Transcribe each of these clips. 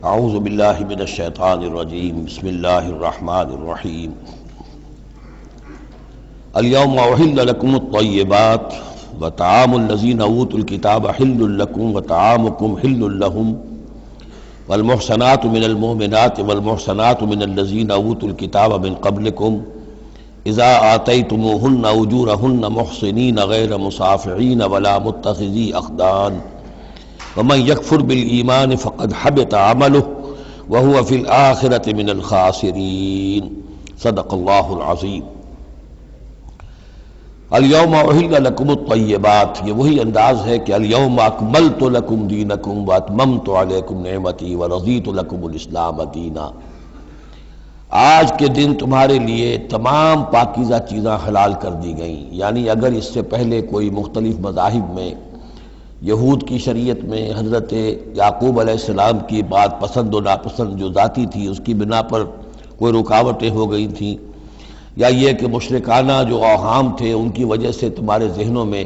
اعوذ باللہ من الشیطان الرجیم بسم اللہ الرحمن الرحیم الیوم احل لکم الطیبات وطعام الذین اوتوا الکتاب حل لکم وطعامکم حل لہم والمحصنات من المؤمنات والمحصنات من الذین اوتوا الکتاب من قبلکم اذا آتیتموہن اجورہن محصنین غیر مصافحین ولا متخذی اخدان ومن یکفر بالایمان فقد حبط عملہ وہو فی الآخرۃ من الخاسرین صدق اللہ العظیم۔ الیوم احل لکم الطیبات، یہ وہی انداز ہے کہ الیوم اکملت لکم دینکم واتممت علیکم نعمتی ورضیت لکم الاسلام دینا۔ آج کے دن تمہارے لیے تمام پاکیزہ چیزاں حلال کر دی گئیں، یعنی اگر اس سے پہلے کوئی مختلف مذاہب میں، یہود کی شریعت میں حضرت یعقوب علیہ السلام کی بات پسند و ناپسند جو ذاتی تھی اس کی بنا پر کوئی رکاوٹیں ہو گئی تھیں، یا یہ کہ مشرکانہ جو اوہام تھے ان کی وجہ سے تمہارے ذہنوں میں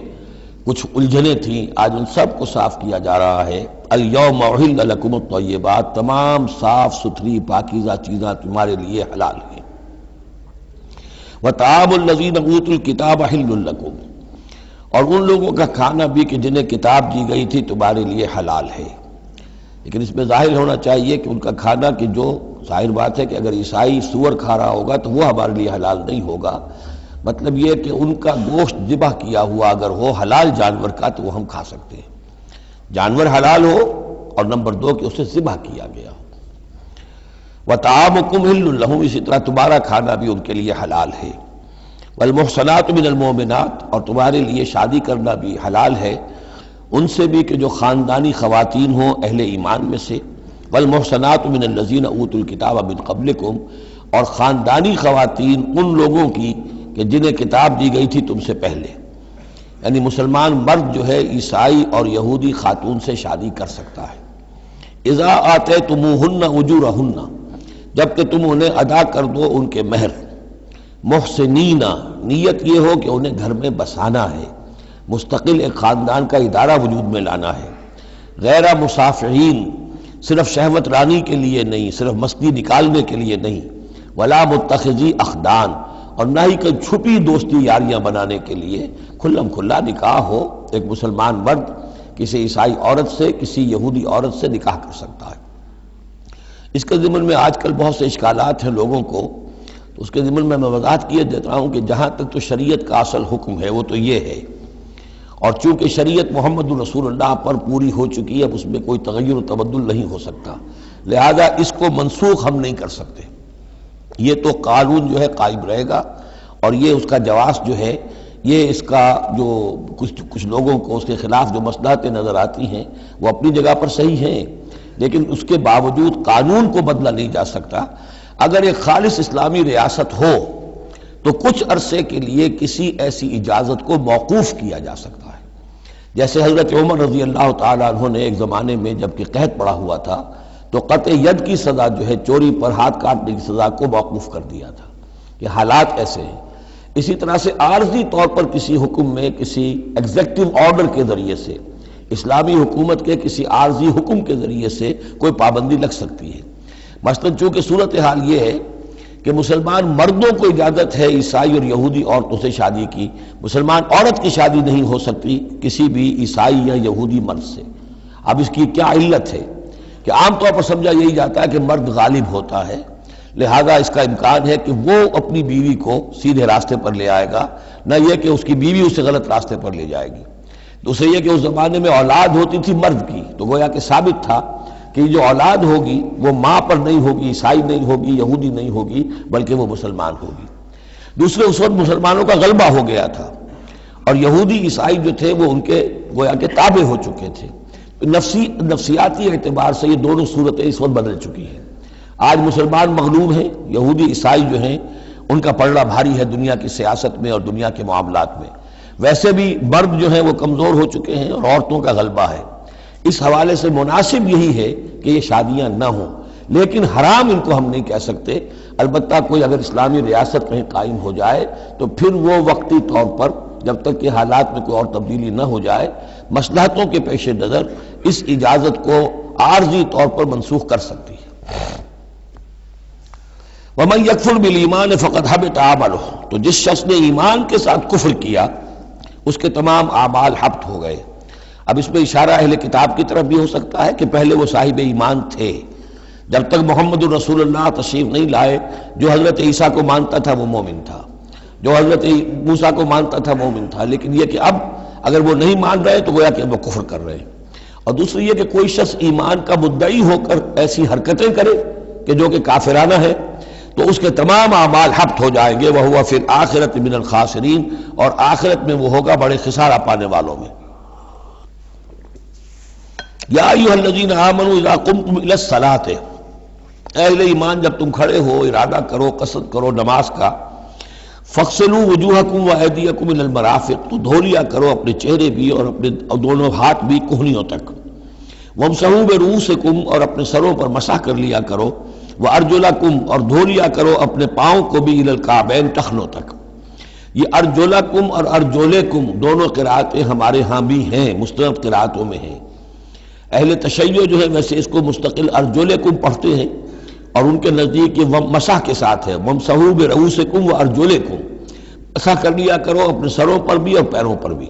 کچھ الجھنیں تھیں، آج ان سب کو صاف کیا جا رہا ہے۔ الیوم احل لکم الطیبات، تمام صاف ستھری پاکیزہ چیزاں تمہارے لیے حلال ہیں۔ وطعام الذین اوتوا الکتاب حل لکم، اور ان لوگوں کا کھانا بھی کہ جنہیں کتاب دی گئی تھی تمہارے لیے حلال ہے۔ لیکن اس میں ظاہر ہونا چاہیے کہ ان کا کھانا کہ جو ظاہر بات ہے کہ اگر عیسائی سور کھا رہا ہوگا تو وہ ہمارے لیے حلال نہیں ہوگا، مطلب یہ کہ ان کا گوشت ذبح کیا ہوا اگر ہو حلال جانور کا تو وہ ہم کھا سکتے ہیں، جانور حلال ہو، اور نمبر دو کہ اسے ذبح کیا گیا ہو۔ وطعامکم حل لہم، اسی طرح تمہارا کھانا بھی ان کے لیے حلال ہے۔ والمحصنات من المؤمنات، اور تمہارے لیے شادی کرنا بھی حلال ہے ان سے بھی کہ جو خاندانی خواتین ہوں اہل ایمان میں سے۔ والمحصنات من الذین اوتوا الکتاب من قبلکم، اور خاندانی خواتین ان لوگوں کی کہ جنہیں کتاب دی گئی تھی تم سے پہلے، یعنی مسلمان مرد جو ہے عیسائی اور یہودی خاتون سے شادی کر سکتا ہے۔ اذا آتیتموہن اجورہن، جب کہ تم انہیں ادا کر دو ان کے مہر۔ محسنین، نیت یہ ہو کہ انہیں گھر میں بسانا ہے، مستقل ایک خاندان کا ادارہ وجود میں لانا ہے۔ غیر مصافحین، صرف شہوت رانی کے لیے نہیں، صرف مستی نکالنے کے لیے نہیں۔ ولا متخذی اخدان، اور نہ ہی کوئی چھپی دوستی یاریاں بنانے کے لیے، کھلم کھلا نکاح ہو، ایک مسلمان مرد کسی عیسائی عورت سے، کسی یہودی عورت سے نکاح کر سکتا ہے۔ اس کے ضمن میں آج کل بہت سے اشکالات ہیں لوگوں کو، تو اس کے ضمن میں وضاحت کیے دیتا ہوں کہ جہاں تک تو شریعت کا اصل حکم ہے وہ تو یہ ہے، اور چونکہ شریعت محمد رسول اللہ پر پوری ہو چکی ہے، اب اس میں کوئی تغیر و تبدل نہیں ہو سکتا، لہذا اس کو منسوخ ہم نہیں کر سکتے۔ یہ تو قانون جو ہے قائم رہے گا، اور یہ اس کا جواز جو ہے، یہ اس کا جو کچھ لوگوں کو اس کے خلاف جو مصلحتیں نظر آتی ہیں وہ اپنی جگہ پر صحیح ہیں، لیکن اس کے باوجود قانون کو بدلا نہیں جا سکتا۔ اگر ایک خالص اسلامی ریاست ہو تو کچھ عرصے کے لیے کسی ایسی اجازت کو موقوف کیا جا سکتا ہے، جیسے حضرت عمر رضی اللہ تعالیٰ عنہ نے ایک زمانے میں جب کہ قحط پڑا ہوا تھا تو قطع ید کی سزا جو ہے، چوری پر ہاتھ کاٹنے کی سزا کو موقوف کر دیا تھا۔ یہ حالات ایسے ہیں۔ اسی طرح سے عارضی طور پر کسی حکم میں، کسی ایگزیکٹو آرڈر کے ذریعے سے، اسلامی حکومت کے کسی عارضی حکم کے ذریعے سے کوئی پابندی لگ سکتی ہے۔ مثلا چونکہ صورتحال یہ ہے کہ مسلمان مردوں کو اجازت ہے عیسائی اور یہودی عورتوں سے شادی کی، مسلمان عورت کی شادی نہیں ہو سکتی کسی بھی عیسائی یا یہودی مرد سے۔ اب اس کی کیا علت ہے کہ عام طور پر سمجھا یہی جاتا ہے کہ مرد غالب ہوتا ہے، لہذا اس کا امکان ہے کہ وہ اپنی بیوی کو سیدھے راستے پر لے آئے گا، نہ یہ کہ اس کی بیوی اسے غلط راستے پر لے جائے گی۔ دوسرے یہ کہ اس زمانے میں اولاد ہوتی تھی مرد کی، تو گویا کہ ثابت تھا کہ جو اولاد ہوگی وہ ماں پر نہیں ہوگی، عیسائی نہیں ہوگی، یہودی نہیں ہوگی، بلکہ وہ مسلمان ہوگی۔ دوسرے اس وقت مسلمانوں کا غلبہ ہو گیا تھا، اور یہودی عیسائی جو تھے وہ ان کے گویا کہ تابع ہو چکے تھے۔ نفسیاتی اعتبار سے یہ دونوں صورتیں اس وقت بدل چکی ہیں۔ آج مسلمان مغلوب ہیں، یہودی عیسائی جو ہیں ان کا پلڑا بھاری ہے دنیا کی سیاست میں اور دنیا کے معاملات میں۔ ویسے بھی مرد جو ہیں وہ کمزور ہو چکے ہیں اور عورتوں کا غلبہ ہے۔ اس حوالے سے مناسب یہی ہے کہ یہ شادیاں نہ ہوں، لیکن حرام ان کو ہم نہیں کہہ سکتے۔ البتہ کوئی اگر اسلامی ریاست کہیں قائم ہو جائے تو پھر وہ وقتی طور پر جب تک کہ حالات میں کوئی اور تبدیلی نہ ہو جائے، مصلحتوں کے پیش نظر اس اجازت کو عارضی طور پر منسوخ کر سکتی ہے۔ وَمَن يَكْفُرْ بِالْإِيمَانِ فَقَدْ حَبِطَ عَمَلُهُ، تو جس شخص نے ایمان کے ساتھ کفر کیا اس کے تمام اعمال حبط ہو گئے۔ اب اس میں اشارہ اہل کتاب کی طرف بھی ہو سکتا ہے کہ پہلے وہ صاحب ایمان تھے، جب تک محمد الرسول اللہ تشریف نہیں لائے جو حضرت عیسیٰ کو مانتا تھا وہ مومن تھا، جو حضرت موسیٰ کو مانتا تھا مومن تھا، لیکن یہ کہ اب اگر وہ نہیں مان رہے تو گویا کہ وہ کفر کر رہے ہیں۔ اور دوسری یہ کہ کوئی شخص ایمان کا مدعی ہو کر ایسی حرکتیں کرے کہ جو کہ کافرانہ ہے تو اس کے تمام اعمال حبط ہو جائیں گے، وَهُوَ فِي الْآخِرَةِ مِنَ الْخَاسِرِينَ، اور آخرت میں وہ ہوگا بڑے خسارہ پانے والوں میں۔ یا ایھا الذین آمنوا اذا قمتم الی الصلاۃ، اہل ایمان جب تم کھڑے ہو ارادہ کرو قصد کرو نماز کا، فاغسلوا وجوہکم وایدیکم الی المرافق، تو دھو لیا کرو اپنے چہرے بھی اور اپنے دونوں ہاتھ بھی کہنیوں تک، وامسحوا برؤوسکم، اور اپنے سروں پر مسح کر لیا کرو، وارجلکم، اور دھو لیا کرو اپنے پاؤں کو بھی الی الکعبین، ٹخنوں تک۔ یہ ارجلکم اور ارجلکم دونوں قرأتیں ہمارے ہاں بھی ہیں، مستند قرأتوں میں ہیں۔ اہل تشیع جو ہے ویسے اس کو مستقل ارجلکم پڑھتے ہیں، اور ان کے نزدیک یہ مسح کے ساتھ ہے، وامسحوا برؤوسکم وارجلکم، مسح کر لیا کرو اپنے سروں پر بھی اور پیروں پر بھی۔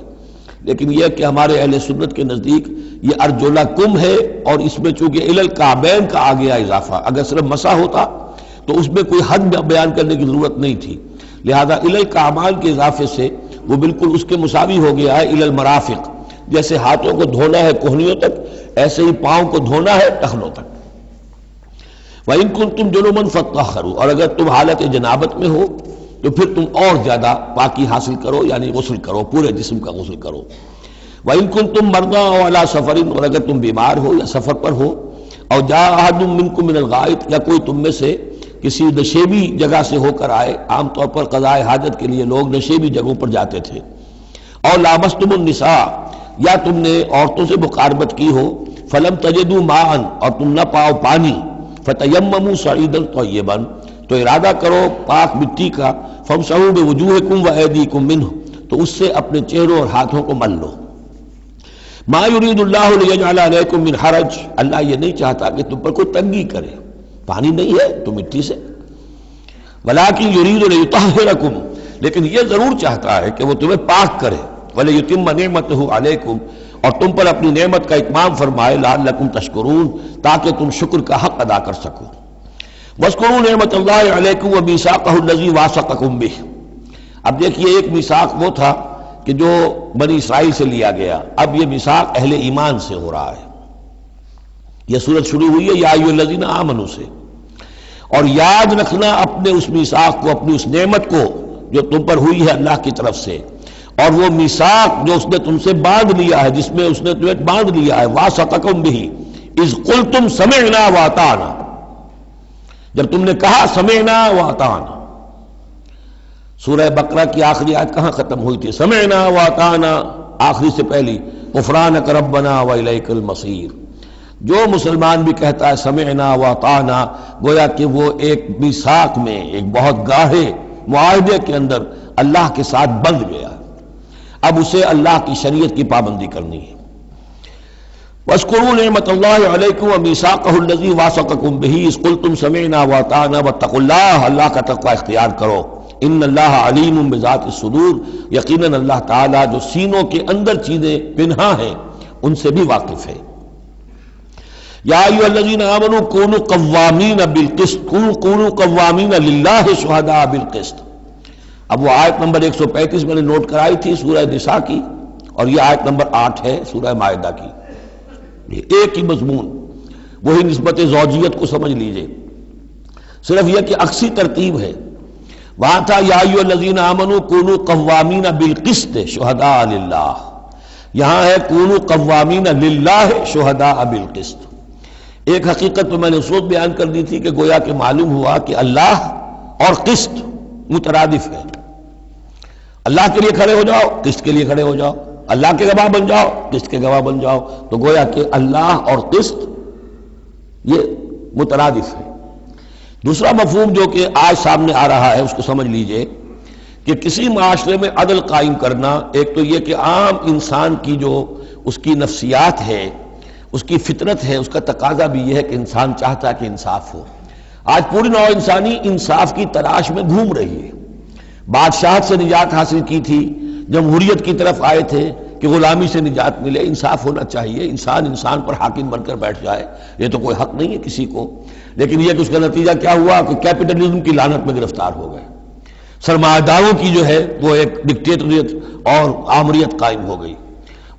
لیکن یہ کہ ہمارے اہل سنت کے نزدیک یہ ارجلکم ہے، اور اس میں چونکہ الی الکعبین کا آ گیا اضافہ، اگر صرف مسح ہوتا تو اس میں کوئی حد بیان کرنے کی ضرورت نہیں تھی، لہذا الی الکعبین کے اضافے سے وہ بالکل اس کے مساوی ہو گیا ہے الی المرافق، جیسے ہاتھوں کو دھونا ہے کہنیوں تک ایسے ہی پاؤں کو دھونا ہے ٹخنوں تک۔ وَإِن كُنتُمْ جُنُبًا فَاطَّهَّرُوا، اور اگر تم حالت جنابت میں ہو تو پھر تم اور زیادہ پاکی حاصل کرو، یعنی غسل کرو، پورے جسم کا غسل کرو۔ وَإِن كُنتُمْ مَرْضَىٰ أَوْ عَلَىٰ سَفَرٍ، اور اگر تم بیمار ہو یا سفر پر ہو، اور جاء أَحَدٌ مِّنكُم مِّنَ الْغَائِطِ، یا کوئی تم میں سے کسی نشیبی جگہ سے ہو کر آئے، عام طور پر قضاء حاجت کے لیے لوگ نشیبی جگہوں پر جاتے تھے، اور لامستم النساء، یا تم نے عورتوں سے مقاربت کی ہو، فلم تجدوا ماء، اور تم نہ پاؤ پانی، فتیمموا صعیدا طیبا، تو ارادہ کرو پاک مٹی کا، فامسحوا بوجوہکم وایدیکم منہ، تو اس سے اپنے چہروں اور ہاتھوں کو مل لو۔ ما یرید اللہ لیجعل علیکم من حرج، اللہ یہ نہیں چاہتا کہ تم پر کوئی تنگی کرے، پانی نہیں ہے تو مٹی سے، ولکن یرید لیطہرکم، لیکن یہ ضرور چاہتا ہے کہ وہ تمہیں پاک کرے، ولیتم نعمتہ علیکم، اور تم پر اپنی نعمت کا اتمام فرمائے، لعلکم تشکرون، تاکہ تم شکر کا حق ادا کر سکو۔ واذکروا نعمت اللہ علیکم ومیثاقہ الذی واثقکم بہ، اب دیکھیے ایک میثاق وہ تھا کہ جو بنی اسرائیل سے لیا گیا، اب یہ میثاق اہل ایمان سے ہو رہا ہے۔ یہ سورت شروع ہوئی ہے یا ایھا الذین آمنوا سے، اور یاد رکھنا اپنے اس میثاق کو، اپنی اس نعمت کو جو تم پر ہوئی ہے اللہ کی طرف سے، اور وہ میثاق جو اس نے تم سے باندھ لیا ہے، جس میں اس نے تمہیں باندھ لیا ہے، واثقکم بہ اذ قلتم سمعنا واطعنا، جب تم نے کہا سمعنا واطعنا۔ سورہ بقرہ کی آخری آیت کہاں ختم ہوئی تھی؟ سمعنا واطعنا، آخری سے پہلی غفرانک ربنا والیک المصیر۔ جو مسلمان بھی کہتا ہے سمعنا واطعنا، گویا کہ وہ ایک میثاق میں، ایک بہت گاہے معاہدے کے اندر اللہ کے ساتھ بندھ گیا، اب اسے اللہ کی شریعت کی پابندی کرنی ہے۔ واذکروا نعمت اللہ علیکم ومیثاقہ الذی واثقکم بہ اذ قلتم سمعنا واطعنا واتقوا اللہ، اللہ کا تقوی اختیار کرو، ان اللہ علیم بذات الصدور، یقیناً اللہ تعالیٰ جو سینوں کے اندر چیزیں پنہاں ہیں ان سے بھی واقف ہے۔ یا ایھا الذین آمنوا کونوا قوامین بالقسط، کونوا قوامین للہ شہداء بالقسط۔ اب وہ آیت نمبر 135 میں نے نوٹ کرائی تھی سورہ نساء کی، اور یہ آیت نمبر 8 ہے سورہ مائدہ کی، یہ ایک ہی مضمون، وہی نسبت زوجیت کو سمجھ لیجئے، صرف یہ کہ عکسی ترتیب ہے۔ وہاں تھا یا ایھا الذین آمنوا کونوا قوامین بالقسط شہداء للہ، یہاں ہے کونوا قوامین للہ شہداء بالقسط۔ ایک حقیقت تو میں نے اس وقت بیان کر دی تھی کہ گویا کہ معلوم ہوا کہ اللہ اور قسط مترادف ہے، اللہ کے لیے کھڑے ہو جاؤ، قسط کے لیے کھڑے ہو جاؤ، اللہ کے گواہ بن جاؤ، قسط کے گواہ بن جاؤ، تو گویا کہ اللہ اور قسط یہ مترادف ہے۔ دوسرا مفہوم جو کہ آج سامنے آ رہا ہے اس کو سمجھ لیجئے کہ کسی معاشرے میں عدل قائم کرنا، ایک تو یہ کہ عام انسان کی جو اس کی نفسیات ہے اس کی فطرت ہے، اس کا تقاضا بھی یہ ہے کہ انسان چاہتا ہے کہ انصاف ہو۔ آج پوری نوع انسانی انصاف کی تلاش میں گھوم رہی ہے۔ بادشاہت سے نجات حاصل کی تھی، جمہوریت کی طرف آئے تھے کہ غلامی سے نجات ملے، انصاف ہونا چاہیے، انسان پر حاکم بن کر بیٹھ جائے، یہ تو کوئی حق نہیں ہے کسی کو۔ لیکن یہ کہ اس کا نتیجہ کیا ہوا کہ کیپٹلزم کی لعنت میں گرفتار ہو گئے، سرمایہ داروں کی جو ہے وہ ایک ڈکٹیٹریٹ اور آمریت قائم ہو گئی۔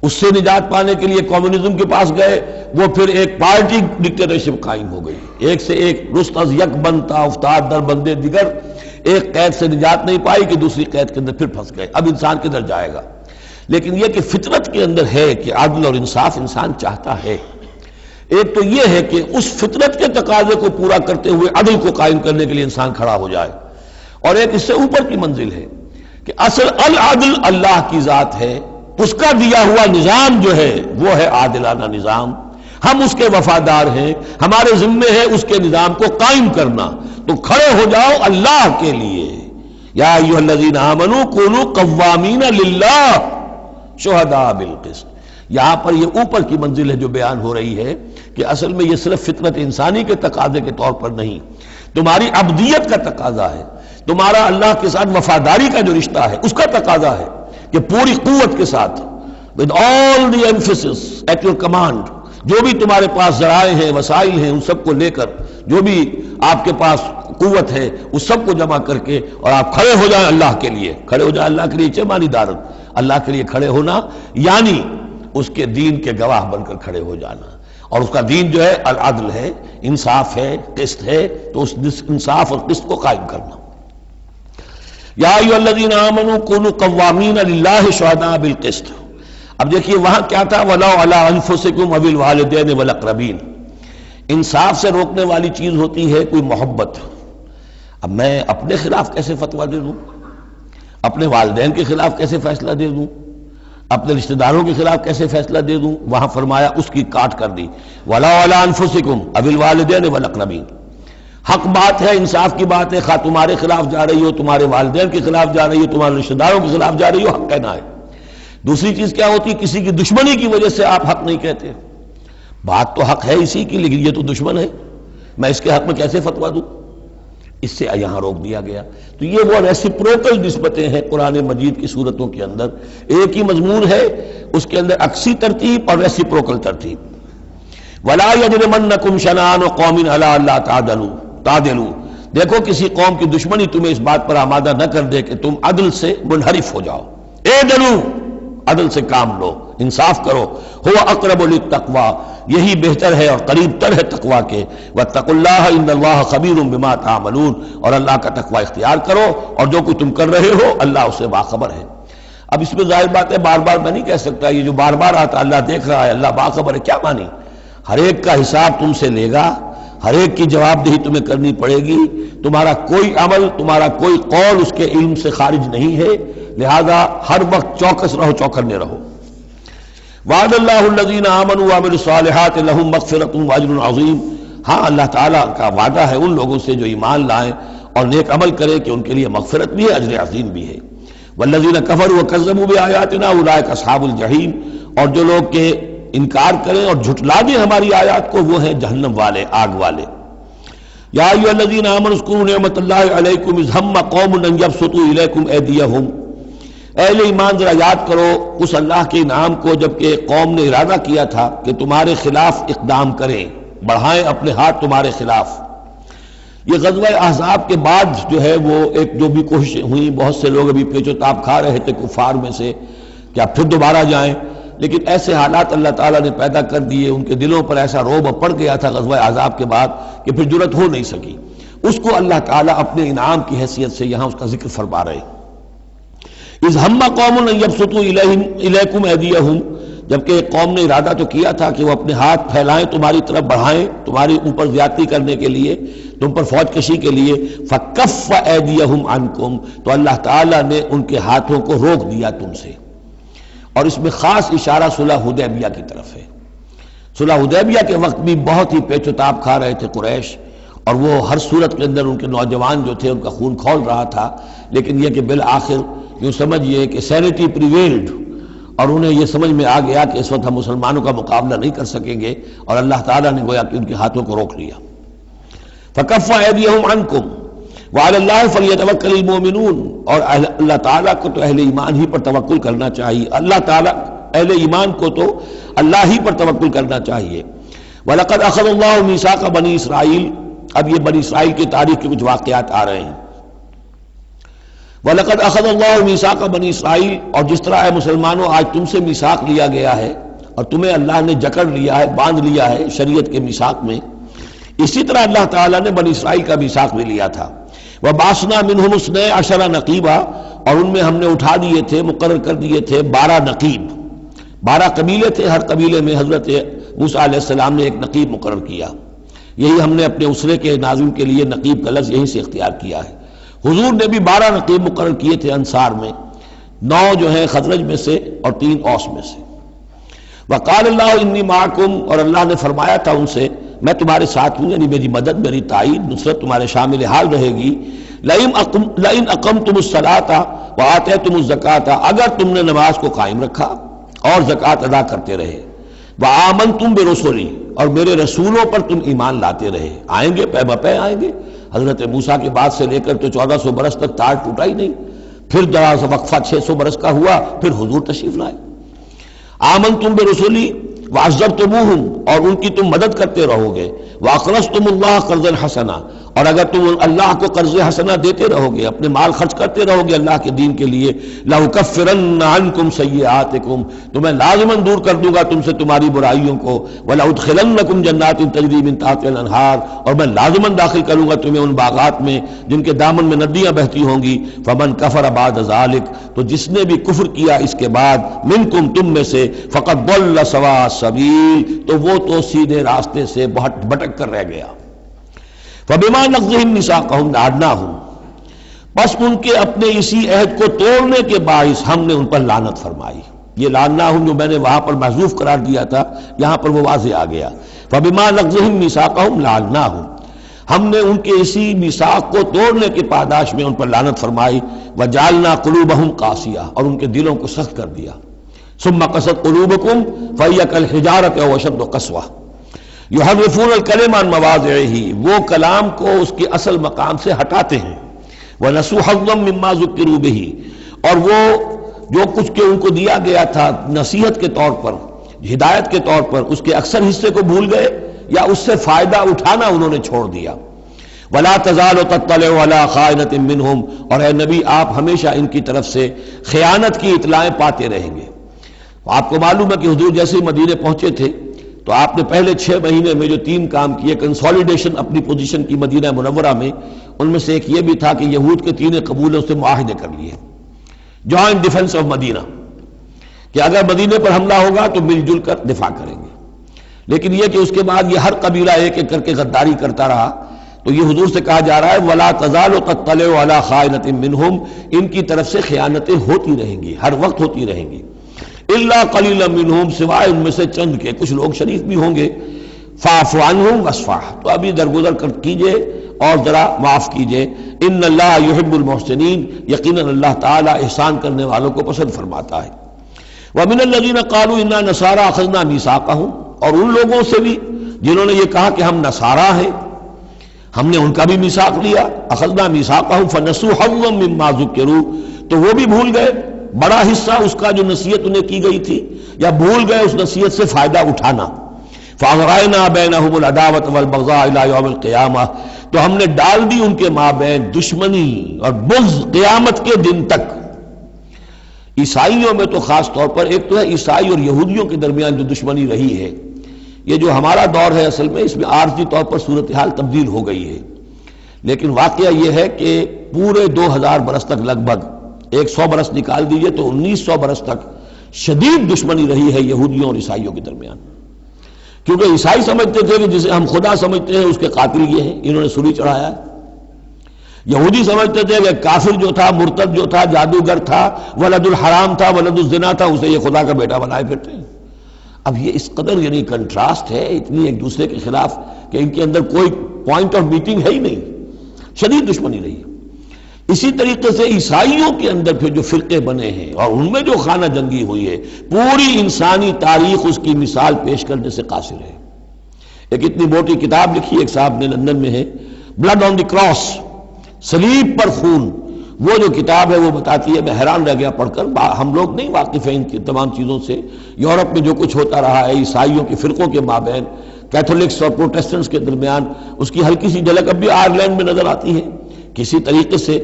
اس سے نجات پانے کے لیے کمیونزم کے پاس گئے، وہ پھر ایک پارٹی ڈکٹیٹرشپ قائم ہو گئی، ایک سے ایک رست از یک بنتا افتاد در بندے دیگر، ایک قید سے نجات نہیں پائی کہ دوسری قید کے اندر پھر پھنس گئے۔ اب انسان کدھر جائے گا؟ لیکن یہ کہ فطرت کے اندر ہے کہ عدل اور انصاف انسان چاہتا ہے۔ ایک تو یہ ہے کہ اس فطرت کے تقاضے کو پورا کرتے ہوئے عدل کو قائم کرنے کے لیے انسان کھڑا ہو جائے، اور ایک اس سے اوپر کی منزل ہے کہ اصل العدل اللہ کی ذات ہے، اس کا دیا ہوا نظام جو ہے وہ ہے عادلانہ نظام، ہم اس کے وفادار ہیں، ہمارے ذمے ہے اس کے نظام کو قائم کرنا۔ تو کھڑے ہو جاؤ اللہ کے لیے، یا ایھا الذین آمنوا کونوا قوامین للہ شہداء بالقسط۔ یہاں پر یہ اوپر کی منزل ہے جو بیان ہو رہی ہے کہ اصل میں یہ صرف فطرت انسانی کے تقاضے کے طور پر نہیں، تمہاری عبدیت کا تقاضا ہے، تمہارا اللہ کے ساتھ وفاداری کا جو رشتہ ہے اس کا تقاضا ہے کہ پوری قوت کے ساتھ with all the emphasis at your command، جو بھی تمہارے پاس ذرائع ہیں، وسائل ہیں، ان سب کو لے کر، جو بھی آپ کے پاس قوت ہے اس سب کو جمع کر کے، اور آپ کھڑے ہو جائیں اللہ کے لیے۔ کھڑے ہو جائیں اللہ کے لیے چھ معنی دارن، اللہ کے لیے کھڑے ہونا یعنی اس کے دین کے گواہ بن کر کھڑے ہو جانا، اور اس کا دین جو ہے العدل ہے، انصاف ہے، قسط ہے، تو اس انصاف اور قسط کو قائم کرنا۔ یا ایھا الذین آمنوا کونوا قوامین للہ شہداء بالقسط۔ اب دیکھیے وہاں کیا تھا، وَلَوْ عَلَىٰ أَنفُسِكُمْ أَوِ الْوَالِدَيْنِ وَالْأَقْرَبِينَ۔ انصاف سے روکنے والی چیز ہوتی ہے کوئی محبت۔ اب میں اپنے خلاف کیسے فتویٰ دے دوں، اپنے والدین کے خلاف کیسے فیصلہ دے دوں، اپنے رشتہ داروں کے خلاف کیسے فیصلہ دے دوں؟ وہاں فرمایا اس کی کاٹ کر دی، وَلَوْ عَلَىٰ أَنفُسِكُمْ أَوِ الْوَالِدَيْنِ وَالْأَقْرَبِينَ۔ حق بات ہے، انصاف کی بات ہے، خواہ تمہارے خلاف جا رہی ہو، تمہارے والدین کے خلاف جا رہی ہو، تمہارے رشتہ داروں کے خلاف جا رہی ہو، حق کہنا ہے۔ دوسری چیز کیا ہوتی ہے، کسی کی دشمنی کی وجہ سے آپ حق نہیں کہتے، بات تو حق ہے اسی کی، لیکن یہ تو دشمن ہے، میں اس کے حق میں کیسے فتویٰ دوں؟ اس سے یہاں روک دیا گیا۔ تو یہ وہ ریسیپروکل نسبتیں ہیں قرآن مجید کی صورتوں کے اندر، ایک ہی مضمون ہے، اس کے اندر عکسی ترتیب اور ریسیپروکل ترتیب۔ وَلَا يَجْرِمَنَّكُمْ شَنَآنُ قَوْمٍ عَلَىٰ أَلَّا تَعْدِلُوا۔ دیکھو کسی قوم کی دشمنی تمہیں اس بات پر آمادہ نہ کر دے کہ تم عدل سے منحرف ہو جاؤ۔ اعدلوا، عدل سے کام لو، انصاف کرو، هو اقرب للتقوی، یہی بہتر ہے اور قریب تر ہے تقوی کے، واتقوا اللہ ان اللہ خبیر بما تعملون، اور اللہ کا تقوی اختیار کرو، اور جو کچھ تم کر رہے ہو اللہ اس سے باخبر ہے۔ اب اس میں ظاہر بات ہے بار بار میں نہیں کہہ سکتا، یہ جو بار بار آتا اللہ دیکھ رہا ہے، اللہ باخبر ہے، کیا مانی؟ ہر ایک کا حساب تم سے لے گا، ہر ایک کی جواب دہی تمہیں کرنی پڑے گی، تمہارا کوئی عمل، تمہارا کوئی قول اس کے علم سے خارج نہیں ہے، لہذا ہر وقت چوکس رہو، چوکنے رہو۔ وعد اللہ الذین آمنوا وعملوا الصالحات لہم مغفرۃ واجر عظیم۔ ہاں اللہ تعالیٰ کا وعدہ ہے ان لوگوں سے جو ایمان لائیں اور نیک عمل کریں کہ ان کے لیے مغفرت بھی ہے، اجر عظیم بھی ہے۔ والذین کفروا وکذبوا بآیاتنا اولئک اصحاب الجحیم، اور جو لوگ کہ انکار کریں اور جھٹلا دیں ہماری آیات کو، وہ ہیں جہنم والے، آگ والے۔ یا ایھا الذین آمنوا اذکروا نعمت اللہ علیکم اذ ہم قوم ان یبسطوا الیکم ایدیہم۔ اہل ایمان ذرا یاد کرو اس اللہ کے انعام کو جبکہ قوم نے ارادہ کیا تھا کہ تمہارے خلاف اقدام کریں، بڑھائیں اپنے ہاتھ تمہارے خلاف۔ یہ غزوہ احزاب کے بعد جو ہے وہ ایک جو بھی کوششیں ہوئیں، بہت سے لوگ ابھی پیچ و تاب کھا رہے تھے کفار میں سے کہ آپ پھر دوبارہ جائیں، لیکن ایسے حالات اللہ تعالیٰ نے پیدا کر دیے، ان کے دلوں پر ایسا رعب پڑ گیا تھا غزوہ احزاب کے بعد کہ پھر جرأت ہو نہیں سکی۔ اس کو اللہ تعالیٰ اپنے انعام کی حیثیت سے یہاں اس کا ذکر فرما رہے ہیں۔ اذ ہم قوم ان یبسطوا الیکم ایدیہم، جبکہ ایک قوم نے ارادہ تو کیا تھا کہ وہ اپنے ہاتھ پھیلائیں تمہاری طرف، بڑھائیں تمہاری اوپر زیادتی کرنے کے لیے، تم پر فوج کشی کے لیے، فکف ایدیہم عنکم، تو اللہ تعالیٰ نے ان کے ہاتھوں کو روک دیا تم سے۔ اور اس میں خاص اشارہ صلح حدیبیہ کی طرف ہے۔ صلح حدیبیہ کے وقت بھی بہت ہی پیچ و تاب کھا رہے تھے قریش، اور وہ ہر صورت کے اندر ان کے نوجوان جو تھے ان کا خون کھول رہا تھا، لیکن یہ کہ بالآخر یوں سمجھئے کہ سینٹی پریویلڈ، اور انہیں یہ سمجھ میں آ گیا کہ اس وقت ہم مسلمانوں کا مقابلہ نہیں کر سکیں گے، اور اللہ تعالیٰ نے گویا کہ ان کے ہاتھوں کو روک لیا۔ فَكَفَّ أَيْدِيَهُمْ عَنْكُمْ وَعَلَى اللَّهِ فَلْيَتَوَكَّلِ الْمُؤْمِنُونَ، اور اللہ تعالیٰ کو تو اہل ایمان ہی پر توکل کرنا چاہیے، اللہ تعالیٰ اہل ایمان کو تو اللہ ہی پر توکل کرنا چاہیے۔ وَلَقَدْ أَخَذَ اللَّهُ مِيثَاقَ بَنِي إِسْرَائِيلَ، اب یہ بنی اسرائیل کی تاریخ کے کچھ واقعات آ رہے ہیں۔ وَلَقَدْ أَخَذَ اللَّهُ مِيثَاقَ بَنِي إِسْرَائِيلَ، اور جس طرح اے مسلمانوں آج تم سے میثاق لیا گیا ہے اور تمہیں اللہ نے جکڑ لیا ہے، باندھ لیا ہے شریعت کے میثاق میں، اسی طرح اللہ تعالیٰ نے بنی اسرائیل کا میثاق بھی لیا تھا۔ وَبَعَثْنَا مِنْهُمُ اثْنَيْ عَشَرَ نَقِيبًا، اور ان میں ہم نے اٹھا دیے تھے، مقرر کر دیے تھے 12 نقیب، 12 قبیلے تھے، ہر قبیلے میں حضرت موسیٰ علیہ السلام نے ایک نقیب مقرر کیا۔ یہی ہم نے اپنے اسرے کے ناظم کے لیے نقیب کا لفظ یہیں سے اختیار کیا ہے۔ حضور نے بھی 12 نقیب مقرر کیے تھے انصار میں، 9 جو ہیں خزرج میں سے اور 3 اوس میں سے۔ وقال اللہ انی معکم، اور اللہ نے فرمایا تھا ان سے میں تمہارے ساتھ ہوں، یعنی میری مدد، میری تائید، نصرت تمہارے شامل حال رہے گی۔ لئن اقمتم الصلاۃ وآتیتم الزکاۃ، اگر تم نے نماز کو قائم رکھا اور زکوٰۃ ادا کرتے رہے، وآمنتم برسلی، اور میرے رسولوں پر تم ایمان لاتے رہے، آئیں گے پے بپے آئیں گے۔ حضرت موسیٰ کے بعد سے لے کر تو 1400 برس تک تار ٹوٹا ہی نہیں، پھر ذرا سا وقفہ 600 برس کا ہوا، پھر حضور تشریف لائے۔ آمنتم برسلی وعزرتموہم، اور ان کی تم مدد کرتے رہو گے، واقرضتم اللہ قرضا حسنا، اور اگر تم اللہ کو قرض حسنا دیتے رہو گے، اپنے مال خرچ کرتے رہو گے اللہ کے دین کے لیے، لأکفرن عنکم سیئاتکم، تو میں لازماً دور کر دوں گا تم سے تمہاری برائیوں کو، ولأدخلنکم جنات تجری من تحتها الانہار، اور میں لازماً داخل کروں گا تمہیں ان باغات میں جن کے دامن میں ندیاں بہتی ہوں گی۔ فمن کفر بعد ذلک، تو جس نے بھی کفر کیا اس کے بعد، منکم تم میں سے، فقد ضل سواء السبیل، تو وہ تو سیدھے راستے سے بہت بھٹک کر رہ گیا۔ فبما نقضهم ميثاقهم لعناهم، بس ان کے اپنے اسی عہد کو توڑنے کے باعث ہم نے ان پر لعنت فرمائی۔ یہ لعناهم جو میں نے وہاں پر محذوف قرار دیا تھا، یہاں پر وہ واضح آ گیا۔ فبما نقضهم ميثاقهم لعناهم، ہم نے ان کے اسی میثاق کو توڑنے کے پاداش میں ان پر لعنت فرمائی۔ وجعلنا قلوبهم قاسیہ، اور ان کے دلوں کو سخت کر دیا۔ ثم قست قلوبكم فهي كالحجارة أو أشد قسوة يحرفون الكلم عن مواضعه، وہ کلام کو اس کے اصل مقام سے ہٹاتے ہیں۔ ونسوا حظا مما ذکروا به، اور وہ جو کچھ کہ ان کو دیا گیا تھا نصیحت کے طور پر، ہدایت کے طور پر، اس کے اکثر حصے کو بھول گئے یا اس سے فائدہ اٹھانا انہوں نے چھوڑ دیا۔ ولا تزال تطلع على خائنة منهم، اور اے نبی آپ ہمیشہ ان کی طرف سے خیانت کی اطلاعیں پاتے رہیں گے۔ آپ کو معلوم ہے کہ حضور جیسے ہی مدینے پہنچے تھے تو آپ نے پہلے 6 مہینے میں جو 3 کام کیے، کنسولیڈیشن اپنی پوزیشن کی مدینہ منورہ میں، ان میں سے ایک یہ بھی تھا کہ یہود کے 3 قبولوں سے معاہدے کر لیے، جوائنٹ ڈیفنس آف مدینہ، کہ اگر مدینے پر حملہ ہوگا تو مل جل کر دفاع کریں گے۔ لیکن یہ کہ اس کے بعد یہ ہر قبیلہ ایک ایک کر کے غداری کرتا رہا، تو یہ حضور سے کہا جا رہا ہے ولا تزال تطلع علی خائنۃ منہم، ان کی طرف سے خیانتیں ہوتی رہیں گی، ہر وقت ہوتی رہیں گی۔ الا قلیلا منہم، سوائے ان میں سے چند کے، کچھ لوگ شریف بھی ہوں گے۔ فاعف عنہم واصفح، تو ابھی درگزر کیجئے اور ذرا معاف کیجئے۔ ان اللہ یحب المحسنین، یقیناً اللہ تعالی احسان کرنے والوں کو پسند فرماتا ہے۔ ومن الذین قالوا انا نصارى اخذنا میثاقهم، اور ان لوگوں سے بھی جنہوں نے یہ کہا کہ ہم نصارہ ہیں، ہم نے ان کا بھی میثاق لیا۔ اخذنا میثاقهم فنسوا حظا مما ذکروا، تو وہ بھی بھول گئے بڑا حصہ اس کا جو نصیحت انہیں کی گئی تھی، یا بھول گئے اس نصیحت سے فائدہ اٹھانا۔ فَأَغْرَيْنَا بَيْنَهُمُ الْعَدَاوَةَ وَالْبَغْضَاءَ إِلَى يَوْمِ الْقِيَامَةِ، تو ہم نے ڈال دی ان کے مابین دشمنی اور بغض قیامت کے دن تک۔ عیسائیوں میں تو خاص طور پر ایک تو ہے عیسائی اور یہودیوں کے درمیان جو دشمنی رہی ہے، یہ جو ہمارا دور ہے اصل میں اس میں عارضی طور پر صورتحال تبدیل ہو گئی ہے، لیکن واقعہ یہ ہے کہ پورے 2000 برس تک، لگ بھگ 100 برس نکال دیجئے تو 1900 برس تک شدید دشمنی رہی ہے یہودیوں اور عیسائیوں کے درمیان، کیونکہ عیسائی سمجھتے تھے کہ جسے ہم خدا سمجھتے ہیں اس کے قاتل یہ ہیں، انہوں نے سولی چڑھایا ہے۔ یہودی سمجھتے تھے کہ کافر جو تھا، مرتد جو تھا، جادوگر تھا، ولد الحرام تھا، ولد الزنا تھا، اسے یہ خدا کا بیٹا بنائے پھرتے ہیں۔ اب یہ اس قدر یعنی کنٹراسٹ ہے اتنی ایک دوسرے کے خلاف کہ ان کے اندر کوئی پوائنٹ آف میٹنگ ہے ہی نہیں، شدید دشمنی رہی۔ اسی طریقے سے عیسائیوں کے اندر پھر جو فرقے بنے ہیں اور ان میں جو خانہ جنگی ہوئی ہے، پوری انسانی تاریخ اس کی مثال پیش کرنے سے قاصر ہے۔ ایک اتنی موٹی کتاب لکھی ایک صاحب نے، لندن میں ہے، بلڈ آن دی کراس، صلیب پر خون، وہ جو کتاب ہے وہ بتاتی ہے، میں حیران رہ گیا پڑھ کر، ہم لوگ نہیں واقف ہیں ان کی تمام چیزوں سے، یورپ میں جو کچھ ہوتا رہا ہے عیسائیوں کے فرقوں کے مابین، کیتھولکس اور پروٹیسٹنٹس کے درمیان، اس کی ہلکی سی جھلک اب بھی آئرلینڈ میں نظر آتی ہے۔ کسی طریقے سے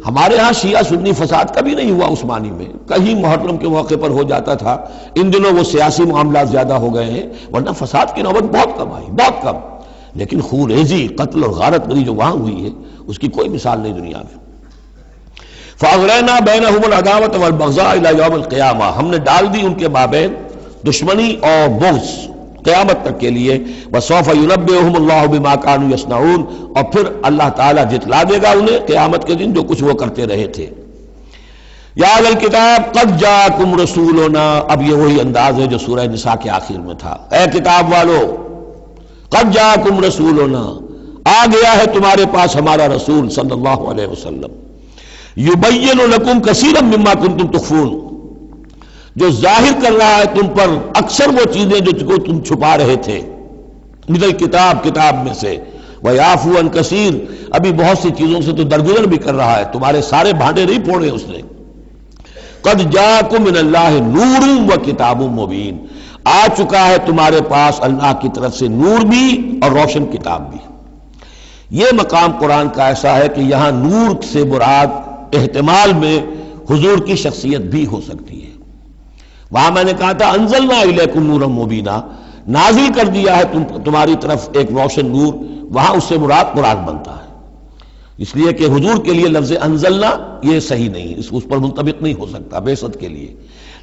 ہمارے ہاں شیعہ سنی فساد کبھی نہیں ہوا عثمانی میں، کہیں محرم کے موقع پر ہو جاتا تھا، ان دنوں وہ سیاسی معاملات زیادہ ہو گئے ہیں، ورنہ فساد کی نوبت بہت کم آئی، بہت کم، لیکن خون ریزی، قتل اور غارت گری جو وہاں ہوئی ہے اس کی کوئی مثال نہیں دنیا میں۔ فَأَغْرَيْنَا بَيْنَهُمُ الْعَدَاوَةَ وَالْبَغْضَاءَ إِلَى يَوْمِ الْقِيَامَةِ، ہم نے ڈال دی ان کے مابین دشمنی اور بغض قیامت تک کے لیے۔ وَسَوْفَ يُنَبِّئُهُمُ اللَّهُ بِمَا كَانُوا يَصْنَعُونَ، اور پھر اللہ تعالیٰ جتلا دے گا انہیں قیامت کے دن جو کچھ وہ کرتے رہے تھے۔ یا اہل الکتاب قد جاءکم رسولنا، اب یہ وہی انداز ہے جو سورہ نساء کے آخر میں تھا، اے کتاب والو قد جاءکم رسولنا، آ گیا ہے تمہارے پاس ہمارا رسول صلی اللہ علیہ وسلم، یبین لکم کثیرا مما کنتم تخفون، جو ظاہر کر رہا ہے تم پر اکثر وہ چیزیں جو تم چھپا رہے تھے، من الکتاب، کتاب میں سے، ویعفو عن کثیر، ابھی بہت سی چیزوں سے تو درگزر بھی کر رہا ہے، تمہارے سارے بھانڈے نہیں پھوڑے اس نے۔ قد جاءکم من اللہ نور و کتاب مبین، آ چکا ہے تمہارے پاس اللہ کی طرف سے نور بھی اور روشن کتاب بھی۔ یہ مقام قرآن کا ایسا ہے کہ یہاں نور سے مراد احتمال میں حضور کی شخصیت بھی ہو سکتی ہے۔ وہاں میں نے کہا تھا انزلنا الیکم نورا مبینا، نازل کر دیا ہے تمہاری طرف ایک روشن نور، وہاں اس سے مراد قرآن بنتا ہے، اس لیے کہ حضور کے لیے لفظ انزلنا یہ صحیح نہیں، اس پر منطبق نہیں ہو سکتا بعثت کے لیے،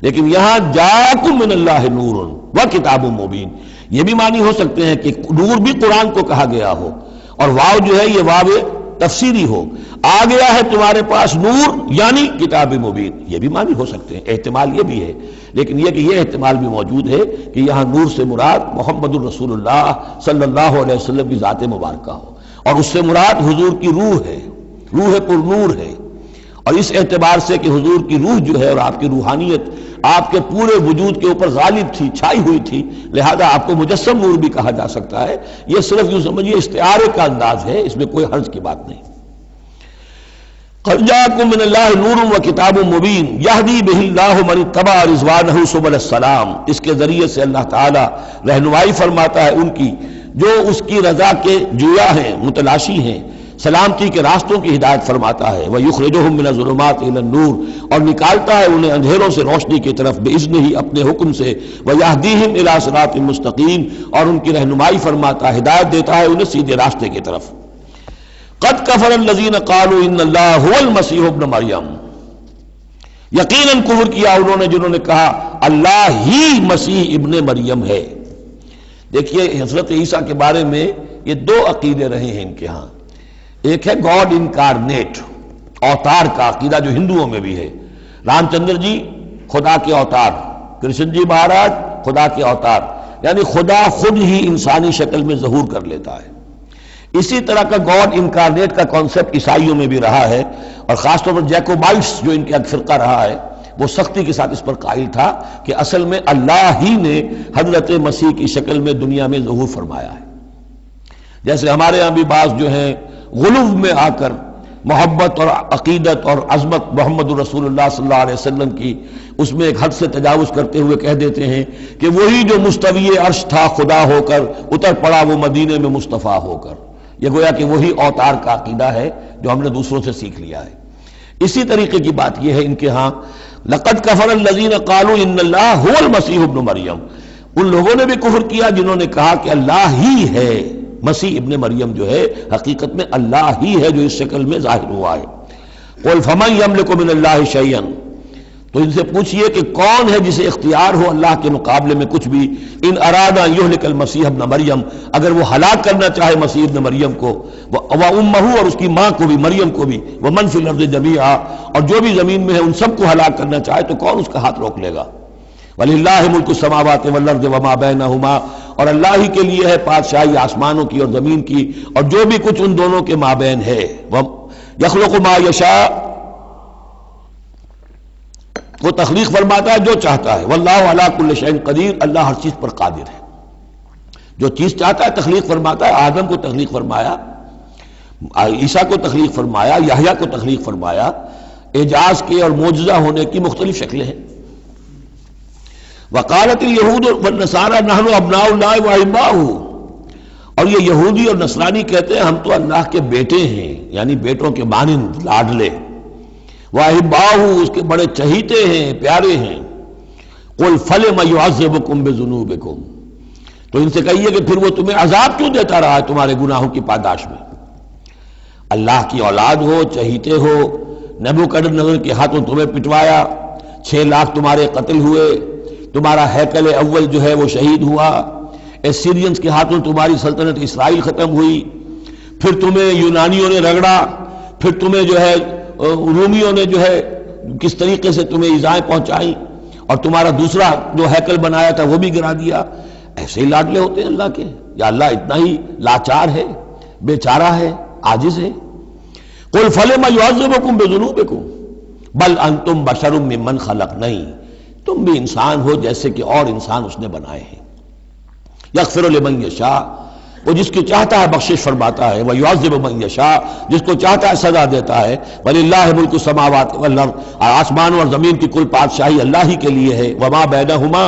لیکن یہاں جاءکم من اللہ نور و کتاب مبین، یہ بھی معنی ہو سکتے ہیں کہ نور بھی قرآن کو کہا گیا ہو، اور واو جو ہے یہ واو تفسیری ہو، آ گیا ہے تمہارے پاس نور یعنی کتاب مبین، یہ بھی معنی ہو سکتے ہیں، احتمال یہ بھی ہے، لیکن یہ کہ یہ احتمال بھی موجود ہے کہ یہاں نور سے مراد محمد الرسول اللہ صلی اللہ علیہ وسلم کی ذات مبارکہ ہو، اور اس سے مراد حضور کی روح ہے، روح پر نور ہے، اور اس اعتبار سے کہ حضور کی روح جو ہے اور آپ کی روحانیت آپ کے پورے وجود کے اوپر غالب تھی، چھائی ہوئی تھی، لہذا آپ کو مجسم نور بھی کہا جا سکتا ہے، یہ صرف یوں سمجھیے استعارے کا انداز ہے، اس میں کوئی حرج کی بات نہیں۔ قد جاءکم من اللہ نور و کتاب مبین یہدی بہ اللہ من اتبع رضوانہ سبل السلام، اس کے ذریعے سے اللہ تعالی رہنمائی فرماتا ہے ان کی جو اس کی رضا کے جویا ہیں، متلاشی ہیں، سلامتی کے راستوں کی ہدایت فرماتا ہے، وَيُخْرِجُهُم مِّنَ الظُّلُمَاتِ إِلَى النُّورِ، اور نکالتا ہے انہیں اندھیروں سے روشنی کی طرف بِإِذْنِهِ اپنے حکم سے، وَيَهْدِيهِمْ إِلَىٰ صِرَاطٍ مُّسْتَقِيمٍ، اور ان کی رہنمائی فرماتا ہے، ہدایت دیتا ہے انہیں سیدھے راستے کی طرف۔ قَدْ كَفَرَ الَّذِينَ قَالُوا إِنَّ اللَّهَ هُوَ الْمَسِيحُ ابْنُ مَرْيَمَ، یقیناً کفر کیا انہوں نے جنہوں نے کہا اللہ ہی مسیح ابن مریم ہے۔ دیکھیے حضرت عیسیٰ کے بارے میں یہ دو عقیدے رہے ہیں ان کے ہاں، ایک ہے گاڈ انکارنیٹ، اوتار کا عقیدہ جو ہندوؤں میں بھی ہے، رام چندر جی خدا کے اوتار، کرشن جی مہاراج خدا کے اوتار، یعنی خدا خود ہی انسانی شکل میں ظہور کر لیتا ہے۔ اسی طرح کا گاڈ انکارنیٹ کا کانسیپٹ عیسائیوں میں بھی رہا ہے، اور خاص طور پر جیکوبائٹس جو ان کا ایک فرقہ رہا ہے وہ سختی کے ساتھ اس پر قائل تھا کہ اصل میں اللہ ہی نے حضرت مسیح کی شکل میں دنیا میں ظہور فرمایا ہے۔ جیسے ہمارے ہاں بھی بعض جو ہیں غلو میں آ کر محبت اور عقیدت اور عظمت محمد الرسول اللہ صلی اللہ علیہ وسلم کی اس میں ایک حد سے تجاوز کرتے ہوئے کہہ دیتے ہیں کہ وہی جو مستوی عرش تھا خدا ہو کر اتر پڑا وہ مدینے میں مصطفیٰ ہو کر، یہ گویا کہ وہی اوتار کا عقیدہ ہے جو ہم نے دوسروں سے سیکھ لیا ہے۔ اسی طریقے کی بات یہ ہے ان کے ہاں لقد کفر الذین قالوا ان اللہ هو المسیح ابن مریم، ان لوگوں نے بھی کفر کیا جنہوں نے کہا کہ اللہ ہی ہے، مسیح ابن مریم جو ہے حقیقت میں اللہ ہی ہے جو اس شکل میں ظاہر ہوا ہے۔ قل فمن یملک من اللہ شیئا، تو ان سے پوچھئے کہ کون ہے جسے اختیار ہو اللہ کے مقابلے میں کچھ بھی، ان اراد ان یہلک المسیح ابن مریم، اگر وہ ہلاک کرنا چاہے مسیح ابن مریم کو، وامہ اور اس کی ماں کو بھی، مریم کو بھی، ومن فی الارض جمیعا، اور جو بھی زمین میں ہے ان سب کو ہلاک کرنا چاہے تو کون اس کا ہاتھ روک لے گا؟ وَلِلَّهِ مُلْكُ السَّمَاوَاتِ وَالْأَرْضِ وَمَا بَيْنَهُمَا، اور اللہ ہی کے لیے ہے بادشاہی آسمانوں کی اور زمین کی اور جو بھی کچھ ان دونوں کے مابین ہے۔ یخلق ما یشاء، وہ تخلیق فرماتا ہے جو چاہتا ہے، واللہ علی کل شیء قدیر، اللہ ہر چیز پر قادر ہے، جو چیز چاہتا ہے تخلیق فرماتا ہے۔ آدم کو تخلیق فرمایا، عیسیٰ کو تخلیق فرمایا، یحییٰ کو تخلیق فرمایا۔ اعجاز کے اور معجزہ ہونے کی مختلف شکلیں ہیں۔ وقالت الیہود والنصارى نحن ابناء اللہ واحباؤہ، اور یہ یہودی اور نصرانی کہتے ہیں ہم تو اللہ کے بیٹے ہیں، یعنی بیٹوں کے مانند لاڈلے، واحباؤہ اس کے بڑے چہیتے ہیں، پیارے ہیں۔ قل فلم يعذبكم بذنوبكم، تو ان سے کہیے کہ پھر وہ تمہیں عذاب کیوں دیتا رہا ہے تمہارے گناہوں کی پاداش میں؟ اللہ کی اولاد ہو، چہیتے ہو، نبوکدنضر کے ہاتھوں تمہیں پٹوایا، 6 لاکھ تمہارے قتل ہوئے، تمہارا ہیکل اول جو ہے وہ شہید ہوا، ایسیرینز کے ہاتھوں تمہاری سلطنت اسرائیل ختم ہوئی، پھر تمہیں یونانیوں نے رگڑا، پھر تمہیں جو ہے رومیوں نے جو ہے کس طریقے سے تمہیں ایذائیں پہنچائیں، اور تمہارا دوسرا جو ہیکل بنایا تھا وہ بھی گرا دیا۔ ایسے ہی لاڈلے ہوتے ہیں اللہ کے؟ یا اللہ اتنا ہی لاچار ہے، بیچارہ ہے، عاجز ہے؟ قل فلم يعذبكم بذنوبكم بل انتم بشر ممن خلق، نہیں، تم بھی انسان ہو جیسے کہ اور انسان اس نے بنائے ہیں۔ یغفر لمن یشاء، وہ جس کی چاہتا ہے بخشش فرماتا ہے، ویعذب من یشاء، جس کو چاہتا ہے سزا دیتا ہے۔ وللہ ملک السماوات والارض، آسمان اور زمین کی کل بادشاہی اللہ ہی کے لیے ہے۔ وما بینہما،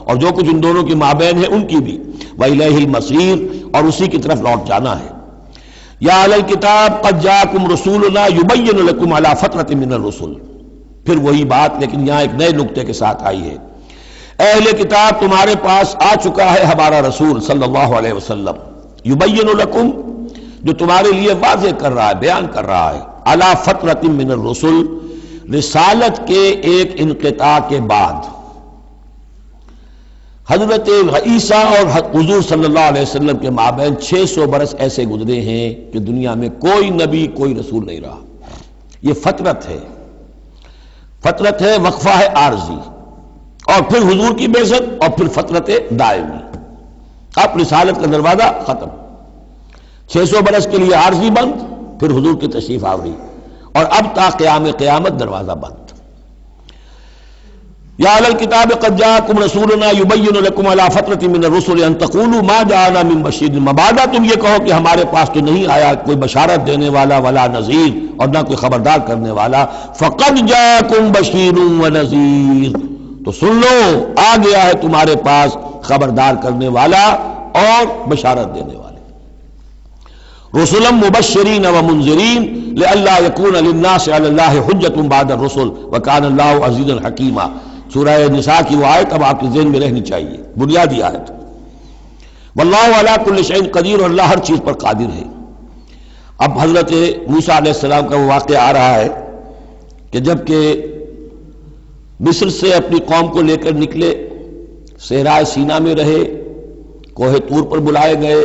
اور جو کچھ ان دونوں کے مابین ہے ان کی بھی۔ وإلیہ المصیر، اور اسی کی طرف لوٹ جانا ہے۔ یا اہل الکتاب قد جاءکم رسولنا یبین لکم علی فترۃ من الرسل، پھر وہی بات لیکن یہاں ایک نئے نکتے کے ساتھ آئی ہے۔ اہل کتاب تمہارے پاس آ چکا ہے ہمارا رسول صلی اللہ علیہ وسلم، یبین لکم، جو تمہارے لیے واضح کر رہا ہے، بیان کر رہا ہے، علی فترۃ من الرسل، رسالت کے ایک انقطاع کے بعد۔ حضرت عیسیٰ اور حضور صلی اللہ علیہ وسلم کے مابین 600 برس ایسے گزرے ہیں کہ دنیا میں کوئی نبی کوئی رسول نہیں رہا۔ یہ فترت ہے، فترت ہے، وقفہ ہے عارضی، اور پھر حضور کی بعثت، اور پھر فترت دائمی۔ اب رسالت کا دروازہ ختم، 600 برس کے لیے عارضی بند، پھر حضور کی تشریف آوری، اور اب تا قیام قیامت دروازہ بند۔ یا اہل الکتاب قد جاءکم رسولنا یبین لکم علی فترۃ من الرسل ان تقولوا ما جاءنا من بشیر، مبادا تم یہ کہو کہ ہمارے پاس تو نہیں آیا کوئی بشارت دینے والا ولا نذیر، اور نہ کوئی خبردار کرنے والا۔ فقد جاءکم بشیر ونذیر، تو سن لو آ گیا ہے تمہارے پاس خبردار کرنے والا اور بشارت دینے والے۔ رسلا مبشرین ومنذرین لئلا یکون للناس علی اللہ حجۃ بعد الرسل وکان اللہ عزیزا حکیما۔ سورہ نساء کی وہ آیت اب آپ کے ذہن میں رہنی چاہیے، بنیادی آیت۔ واللہ علی کل شیء قدیر، اور اللہ ہر چیز پر قادر ہے۔ اب حضرت موسیٰ علیہ السلام کا وہ واقعہ آ رہا ہے کہ جب کہ مصر سے اپنی قوم کو لے کر نکلے، صحرائے سینا میں رہے، کوہ طور پر بلائے گئے،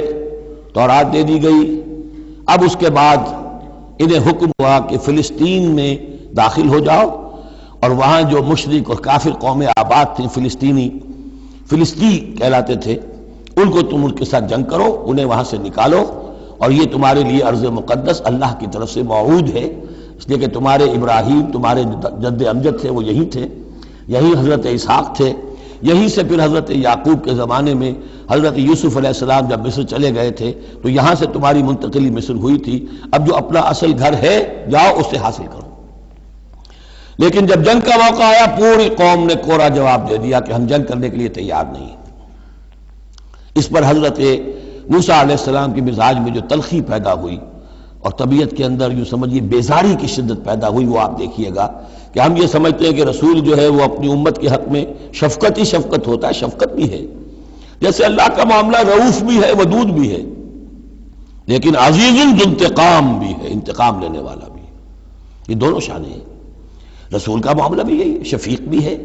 تورات دے دی گئی۔ اب اس کے بعد انہیں حکم ہوا کہ فلسطین میں داخل ہو جاؤ، اور وہاں جو مشرک اور کافر قومیں آباد تھیں، فلسطی کہلاتے تھے، ان کو تم ان کے ساتھ جنگ کرو، انہیں وہاں سے نکالو، اور یہ تمہارے لیے ارض مقدس اللہ کی طرف سے موعود ہے، اس لیے کہ تمہارے ابراہیم، تمہارے جد امجد تھے وہ یہی تھے، یہی حضرت اسحاق تھے، یہیں سے پھر حضرت یعقوب کے زمانے میں حضرت یوسف علیہ السلام جب مصر چلے گئے تھے تو یہاں سے تمہاری منتقلی مصر ہوئی تھی۔ اب جو اپنا اصل گھر ہے جاؤ اسے حاصل کرو۔ لیکن جب جنگ کا موقع آیا پوری قوم نے کورا جواب دے دیا کہ ہم جنگ کرنے کے لیے تیار نہیں۔ اس پر حضرت موسیٰ علیہ السلام کے مزاج میں جو تلخی پیدا ہوئی اور طبیعت کے اندر یوں سمجھیے بیزاری کی شدت پیدا ہوئی، وہ آپ دیکھیے گا کہ ہم یہ سمجھتے ہیں کہ رسول جو ہے وہ اپنی امت کے حق میں شفقت ہی شفقت ہوتا ہے، شفقت بھی ہے، جیسے اللہ کا معاملہ رؤوف بھی ہے، ودود بھی ہے، لیکن عزیز ذو انتقام بھی ہے، انتقام لینے والا بھی ہے۔ یہ دونوں شانیں ہیں۔ رسول کا معاملہ بھی یہی ہے، شفیق بھی ہے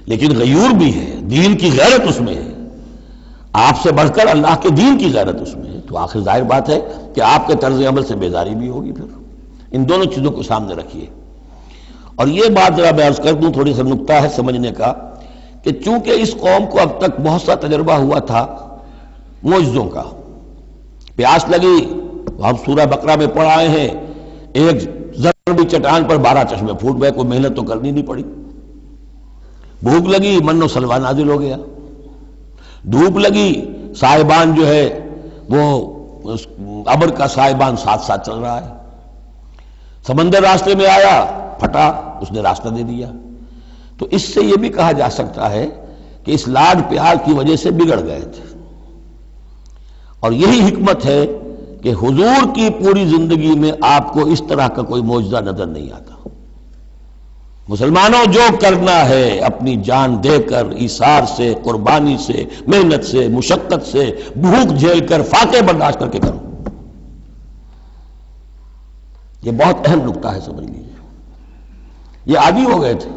لیکن غیور بھی ہے، دین کی غیرت اس میں ہے، آپ سے بڑھ کر اللہ کے دین کی غیرت اس میں ہے، تو آخر ظاہر بات ہے کہ آپ کے طرز عمل سے بیزاری بھی ہوگی۔ پھر ان دونوں چیزوں کو سامنے رکھیے۔ اور یہ بات ذرا میں عرض کر دوں، تھوڑی سا نکتہ ہے سمجھنے کا، کہ چونکہ اس قوم کو اب تک بہت سا تجربہ ہوا تھا معجزوں کا، پیاس لگی، ہم سورہ بقرہ میں پڑھ آئے ہیں، ایک بھی چٹان پر 12 چشمے پھوٹ گئے، کوئی محنت تو کرنی نہیں پڑی۔ بھوک لگی، من و سلوہ نازل ہو گیا۔ دھوپ لگی، سائبان جو ہے وہ ابر کا سائبان ساتھ ساتھ چل رہا ہے۔ سمندر راستے میں آیا، پھٹا، اس نے راستہ دے دیا۔ تو اس سے یہ بھی کہا جا سکتا ہے کہ اس لاڈ پیار کی وجہ سے بگڑ گئے تھے، اور یہی حکمت ہے کہ حضور کی پوری زندگی میں آپ کو اس طرح کا کوئی معجزہ نظر نہیں آتا۔ مسلمانوں، جو کرنا ہے اپنی جان دے کر، ایثار سے، قربانی سے، محنت سے، مشقت سے، بھوک جھیل کر، فاقے برداشت کر کے کرو۔ یہ بہت اہم نکتہ ہے، سمجھ لیجیے۔ یہ عادی ہو گئے تھے۔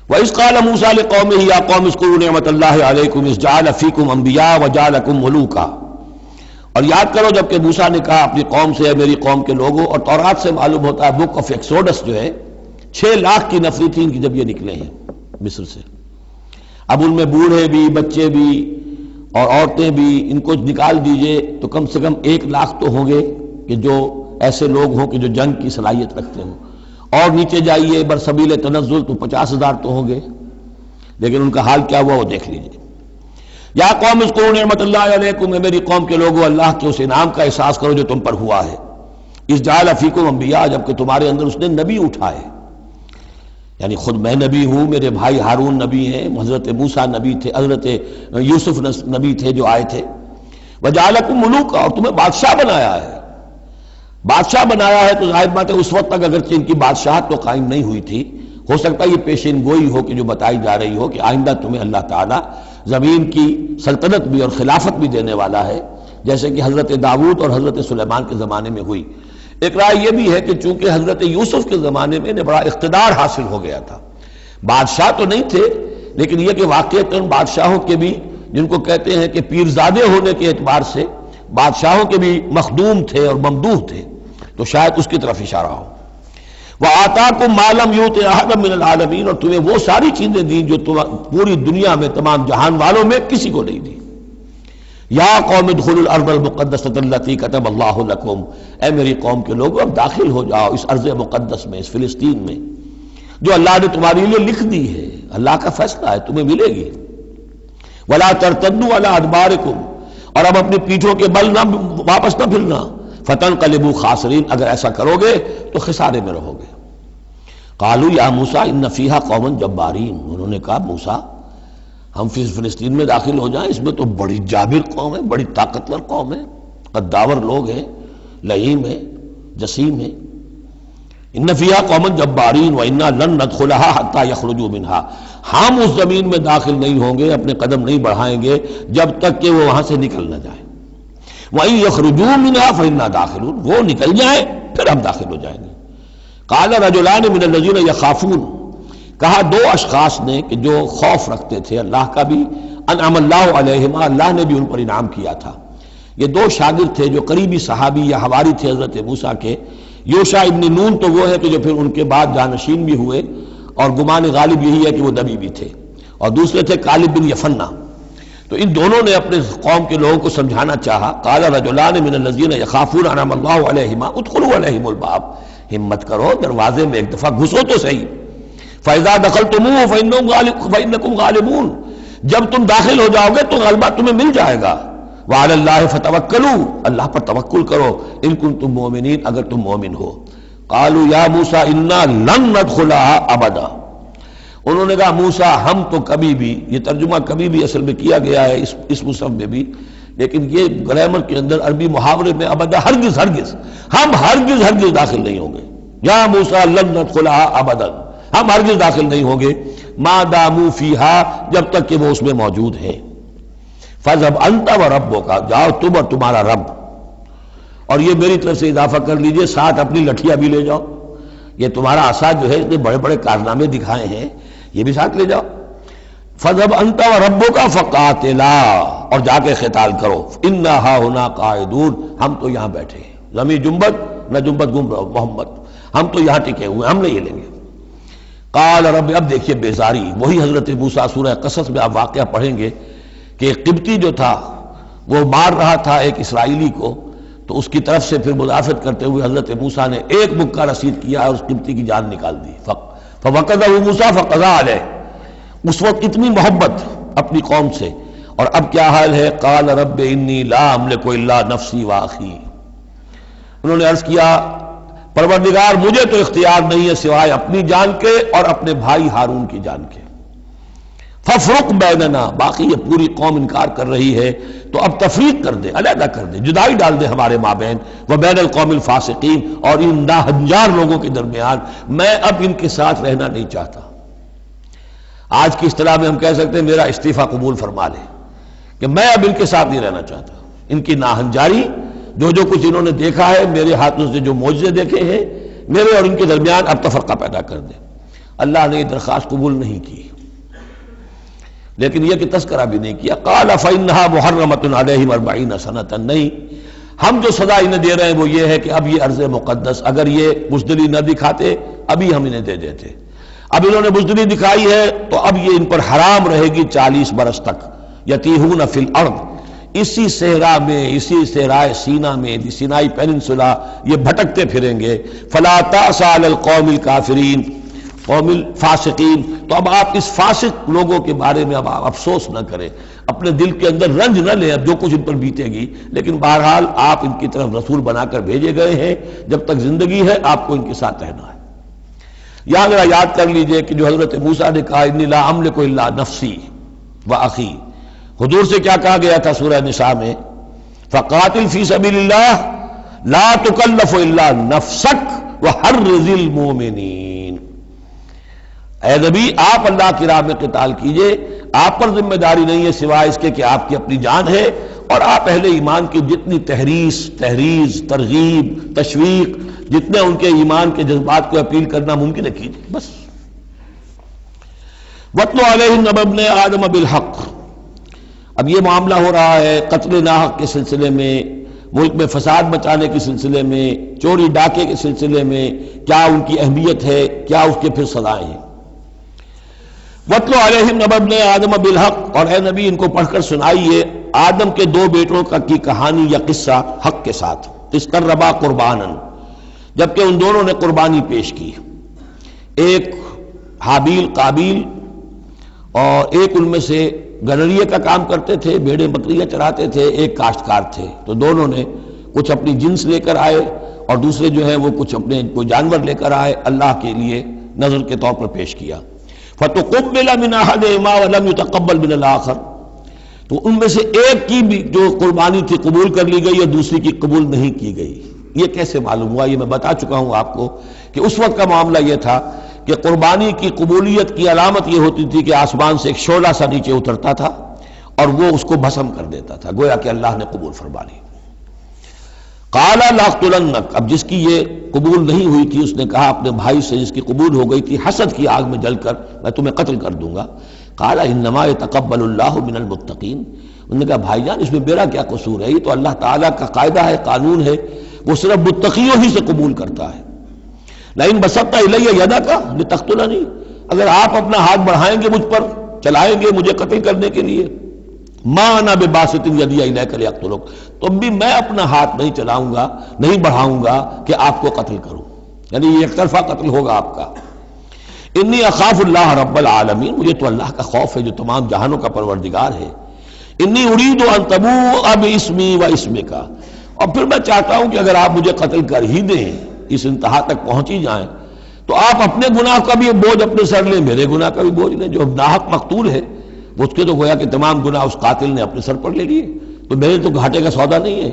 وَإِذْ قَالَ مُوسَىٰ لِقَوْمِهِ يَا قَوْمِ اذْكُرُوا نِعْمَةَ اللَّهِ عَلَيْكُمْ إِذْ جَعَلَ فِيكُمْ أَنْبِيَاءَ وَجَعَلَكُمْ مُلُوكًا، اور یاد کرو جب کہ موسیٰ نے کہا اپنی قوم سے، میری قوم کے لوگوں، اور تورات سے معلوم ہوتا ہے، بک آف ایکسوڈس جو ہے 6 لاکھ کی نفری تھی ان کی جب یہ نکلے ہیں مصر سے۔ اب ان میں بوڑھے بھی، بچے بھی اور عورتیں بھی، ان کو نکال دیجئے تو کم سے کم 1 لاکھ تو ہوں گے کہ جو ایسے لوگ ہوں کہ جو جنگ کی صلاحیت رکھتے ہوں، اور نیچے جائیے برسبیل تنزل تو 50,000 تو ہوں گے، لیکن ان کا حال کیا ہوا وہ دیکھ لیجئے۔ یا قوم اذکروا نعمت اللہ علیکم، میری قوم کے لوگوں، اللہ کے اس انعام کا احساس کرو جو تم پر ہوا ہے۔ اذ جعل فیکم انبیاء، جبکہ تمہارے اندر اس نے نبی اٹھائے، یعنی خود میں نبی ہوں، میرے بھائی ہارون نبی ہیں، حضرت موسیٰ نبی تھے، حضرت یوسف نبی تھے جو آئے تھے۔ وجعلکم ملوکا، اور تمہیں بادشاہ بنایا ہے۔ بادشاہ بنایا ہے تو ظاہر بات ہے اس وقت تک اگرچہ ان کی بادشاہت تو قائم نہیں ہوئی تھی، ہو سکتا ہے یہ پیشین گوئی ہو کہ جو بتائی جا رہی ہو کہ آئندہ تمہیں اللہ تعالیٰ زمین کی سلطنت بھی اور خلافت بھی دینے والا ہے، جیسے کہ حضرت داؤد اور حضرت سلیمان کے زمانے میں ہوئی۔ ایک رائے یہ بھی ہے کہ چونکہ حضرت یوسف کے زمانے میں انہیں بڑا اقتدار حاصل ہو گیا تھا، بادشاہ تو نہیں تھے، لیکن یہ کہ واقعتاً بادشاہوں کے بھی، جن کو کہتے ہیں کہ پیرزادے ہونے کے اعتبار سے بادشاہوں کے بھی مخدوم تھے اور ممدوح تھے، تو شاید اس کی طرف اشارہ ہو۔ وَآتَاكُم مَّا لَمْ يُؤْتِ أَحَدًا مِّنَ الْعَالَمِينَ، اور تمہیں وہ ساری چیزیں دیں جو پوری دنیا میں تمام جہان والوں میں کسی کو نہیں دی۔ یا قوم ادخلوا الارض المقدسۃ التي كتب اللہ لکم، اے میری قوم کے لوگوں اب داخل ہو جاؤ اس ارض مقدس میں، اس فلسطین میں جو اللہ نے تمہارے لیے لکھ دی ہے، اللہ کا فیصلہ ہے، تمہیں ملے گی۔ ولا ترتدوا على ادبارکم، اور اب اپنی پیٹھوں کے بل نہ واپس نہ پھرنا، فتنقلبوا خاسرین، اگر ایسا کرو گے تو خسارے میں رہو گے۔ قالوا یا موسیٰ ان فیہا قوما جبارین، انہوں نے کہا موسیٰ ہم فلسطین میں داخل ہو جائیں، اس میں تو بڑی جابر قوم ہے، بڑی طاقتور قوم ہے، قداور لوگ ہیں، لعین ہیں، جسیم ہیں۔ ان فیہا قوما جبارین وانا لن ندخلها حتی یخرجوا منها، ہم اس زمین میں داخل نہیں ہوں گے، اپنے قدم نہیں بڑھائیں گے جب تک کہ وہ وہاں سے نکل نہ جائیں۔ وَإِن يَخْرُجُوا مِنْهَا فَإِنَّا دَاخِلُونَ، وہ نکل جائیں پھر ہم داخل ہو جائیں گے۔ قَالَ رَجُلَانِ مِنَ الَّذِينَ يَخَافُونَ، کہا 2 اشخاص نے کہ جو خوف رکھتے تھے اللہ کا بھی، انعم اللہ علیہما، اللہ نے بھی ان پر انعام کیا تھا۔ یہ 2 شاگرد تھے جو قریبی صحابی یا حواری تھے حضرت موسیٰ کے۔ یوشع ابن نون تو وہ ہے کہ جو پھر ان کے بعد جانشین بھی ہوئے، اور گمان غالب یہی ہے کہ وہ نبی بھی تھے، اور دوسرے تھے کالب بن یفنہ۔ تو ان دونوں نے اپنے قوم کے لوگوں کو سمجھانا چاہا۔ قال رجلان من الذین یخافون انعم اللہ علیہما ادخلوا علیہم الباب، ہمت کرو دروازے میں ایک دفعہ گھسو تو صحیح۔ فاذا دخلتموہ فانکم غالبون، جب تم داخل ہو جاؤ گے تو غلبہ تمہیں مل جائے گا۔ وعلی اللہ فتوکلوا، اللہ پر توکل کرو، ان کنتم مؤمنین، اگر تم مومن ہو۔ قالوا یا موسیٰ انا لن ندخلها ابدا، انہوں نے کہا موسیٰ ہم تو کبھی بھی، یہ ترجمہ کبھی بھی اصل میں کیا گیا ہے اس مصحف میں بھی، لیکن یہ گرامر کے اندر عربی محاورے میں ابدا، ہرگز ہرگز، ہم ہرگز ہرگز داخل نہیں ہوں گے۔ یا موسیٰ لن ندخلها ابدا، ہم ہرگز داخل نہیں ہوں گے، ما داموا فیہا، جب تک کہ وہ اس میں موجود ہیں۔ فاذهب انت وربک، جاؤ تم اور تمہارا رب، اور یہ میری طرف سے اضافہ کر لیجئے، ساتھ اپنی لٹھیاں بھی لے جاؤ، یہ تمہارا عصا جو ہے اس نے بڑے بڑے کارنامے دکھائے ہیں، یہ بھی ساتھ لے جاؤ۔ فَذْهَبْ أَنْتَ وَرَبُّكَ فَقَاتِلَا، اور جا کے قتال کرو، إِنَّا هَاهُنَا قَاعِدُونَ، ہم تو یہاں بیٹھے ہیں، زمین جنبت نہ جنبت گم رہو محمد، ہم تو یہاں ٹکے ہوئے، ہم نہیں ہلیں گے۔ قال رب، اب دیکھیے بیزاری، وہی حضرت موسیٰ سورہ قصص میں آپ واقعہ پڑھیں گے کہ ایک قبطی جو تھا وہ مار رہا تھا ایک اسرائیلی کو، تو اس کی طرف سے پھر مدافعت کرتے ہوئے حضرت موسیٰ نے ایک مکہ رسید کیا اور اس قبطی کی جان نکال دی. فوقذہ موسیٰ فقضى علیہ. اس وقت اتنی محبت اپنی قوم سے، اور اب کیا حال ہے؟ قال رب انی لا املک الا نفسی واخی. انہوں نے عرض کیا پروردگار مجھے تو اختیار نہیں ہے سوائے اپنی جان کے اور اپنے بھائی ہارون کی جان کے. ففرق بیننا، باقی یہ پوری قوم انکار کر رہی ہے تو اب تفریق کر دے، علیحدہ کر دے، جدائی ڈال دے ہمارے مابین، وبین القوم الفاسقین، اور ان ناہنجار لوگوں کے درمیان. میں اب ان کے ساتھ رہنا نہیں چاہتا. آج کی اصطلاح میں ہم کہہ سکتے ہیں میرا استعفیٰ قبول فرما لے، کہ میں اب ان کے ساتھ نہیں رہنا چاہتا. ان کی ناہنجاری، جو کچھ انہوں نے دیکھا ہے، میرے ہاتھوں سے جو معجزے دیکھے ہیں، میرے اور ان کے درمیان اب تفرقہ پیدا کر دے. اللہ نے یہ درخواست قبول نہیں کی، لیکن یہ کہ تذکرہ بھی نہیں کیا. قال فإنها محرمة عليهم 40 سنة. نہیں، ہم جو سزا انہیں دے رہے ہیں وہ یہ ہے کہ اب یہ ارض مقدس، اگر یہ بزدلی نہ دکھاتے ابھی ہم انہیں دے دیتے. اب انہوں نے بزدلی دکھائی ہے تو اب یہ ان پر حرام رہے گی 40 برس تک. یتیہون فی الارض، اسی صحرا میں، اسی صحرائے سینا میں، سینائی پیننسولا، یہ بھٹکتے پھریں گے. فلا تأس علی القوم الکافرین، قوم الفاسقین. تو اب آپ اس فاسق لوگوں کے بارے میں اب آپ افسوس نہ کریں، اپنے دل کے اندر رنج نہ لیں اب جو کچھ ان پر بیتے گی. لیکن بہرحال آپ ان کی طرف رسول بنا کر بھیجے گئے ہیں، جب تک زندگی ہے آپ کو ان کے ساتھ رہنا ہے. یہاں ذرا یاد کر لیجئے کہ جو حضرت موسیٰ نے کہا انی لا املک الا نفسی واخی، حضور سے کیا کہا گیا تھا سورہ نساء میں؟ فقاتل فی سبیل اللہ لا تکلف الا نفسک وحرض المؤمنین. اے نبی آپ اللہ کی راہ میں قتال کیجئے، آپ پر ذمہ داری نہیں ہے سوائے اس کے کہ آپ کی اپنی جان ہے، اور آپ اہل ایمان کی جتنی تحریض، ترغیب، تشویق، جتنے ان کے ایمان کے جذبات کو اپیل کرنا ممکن ہے کیجئے بس. وَاتْلُ عَلَيْهِمْ نَبَأَ ابْنَيْ آدَمَ بِالْحَقِّ. اب یہ معاملہ ہو رہا ہے قتل ناحق کے سلسلے میں، ملک میں فساد مچانے کے سلسلے میں، چوری ڈاکے کے سلسلے میں، کیا ان کی اہمیت ہے، کیا اس کے پھر سزائیں ہیں. وَاتْلُ عَلَيْهِمْ نَبَأَ ابْنَيْ آدَمَ بِالْحَقِّ. اور اے نبی ان کو پڑھ کر سنائیے آدم کے 2 بیٹوں کی کہانی یا قصہ حق کے ساتھ. اِذْ قَرَّبَا قُرْبَانًا، جبکہ ان دونوں نے قربانی پیش کی. ایک حابیل قابیل، اور ایک ان میں سے گنریے کا کام کرتے تھے، بھیڑیں بکریاں چراتے تھے، ایک کاشتکار تھے. تو دونوں نے کچھ اپنی جنس لے کر آئے اور دوسرے جو ہیں وہ کچھ اپنے کوئی جانور لے کر آئے، اللہ کے لیے نذر کے طور پر پیش کیا. فَتُقُبِّلَ مِنْ أَحَدِهِمَا وَلَمْ يُتَقَبَّلْ مِنَ الْآخَرِ. تو ان میں سے ایک کی بھی جو قربانی تھی قبول کر لی گئی اور دوسری کی قبول نہیں کی گئی. یہ کیسے معلوم ہوا؟ یہ میں بتا چکا ہوں آپ کو کہ اس وقت کا معاملہ یہ تھا کہ قربانی کی قبولیت کی علامت یہ ہوتی تھی کہ آسمان سے ایک شعلہ سا نیچے اترتا تھا اور وہ اس کو بھسم کر دیتا تھا، گویا کہ اللہ نے قبول فرما لی. قال لاقتلنک، اب جس کی یہ قبول نہیں ہوئی تھی اس نے کہا اپنے بھائی سے جس کی قبول ہو گئی تھی، حسد کی آگ میں جل کر میں تمہیں قتل کر دوں گا. قال انما يتقبل اللہ من المتقین. انہوں نے کہا بھائی جان اس میں میرا کیا قصور ہے، یہ تو اللہ تعالیٰ کا قاعدہ ہے، قانون ہے، وہ صرف متقیوں ہی سے قبول کرتا ہے. لئن بسطت الی یدک لتقتلنی، اگر آپ اپنا ہاتھ بڑھائیں گے مجھ پر، چلائیں گے مجھے قتل کرنے کے لیے، ما انا بباسط یدی الیک لیقتلک، تو بھی میں اپنا ہاتھ نہیں چلاؤں گا، نہیں بڑھاؤں گا کہ آپ کو قتل کروں، یعنی یہ ایک طرفہ قتل ہوگا آپ کا. انی اخاف اللہ رب العالمین، مجھے تو اللہ کا خوف ہے جو تمام جہانوں کا پروردگار ہے. انی ارید ان تبوء باسمی و اسمک، اور پھر میں چاہتا ہوں کہ اگر آپ مجھے قتل کر ہی دیں، اس انتہا تک پہنچ ہی جائیں، تو آپ اپنے گناہ کا بھی بوجھ اپنے سر لیں، میرے گناہ کا بھی بوجھ لیں. جو ناحق مقتول ہے اس کے تو گویا کہ تمام گناہ اس قاتل نے اپنے سر پر لے لیے، تو میرے تو گھاٹے کا سودا نہیں ہے.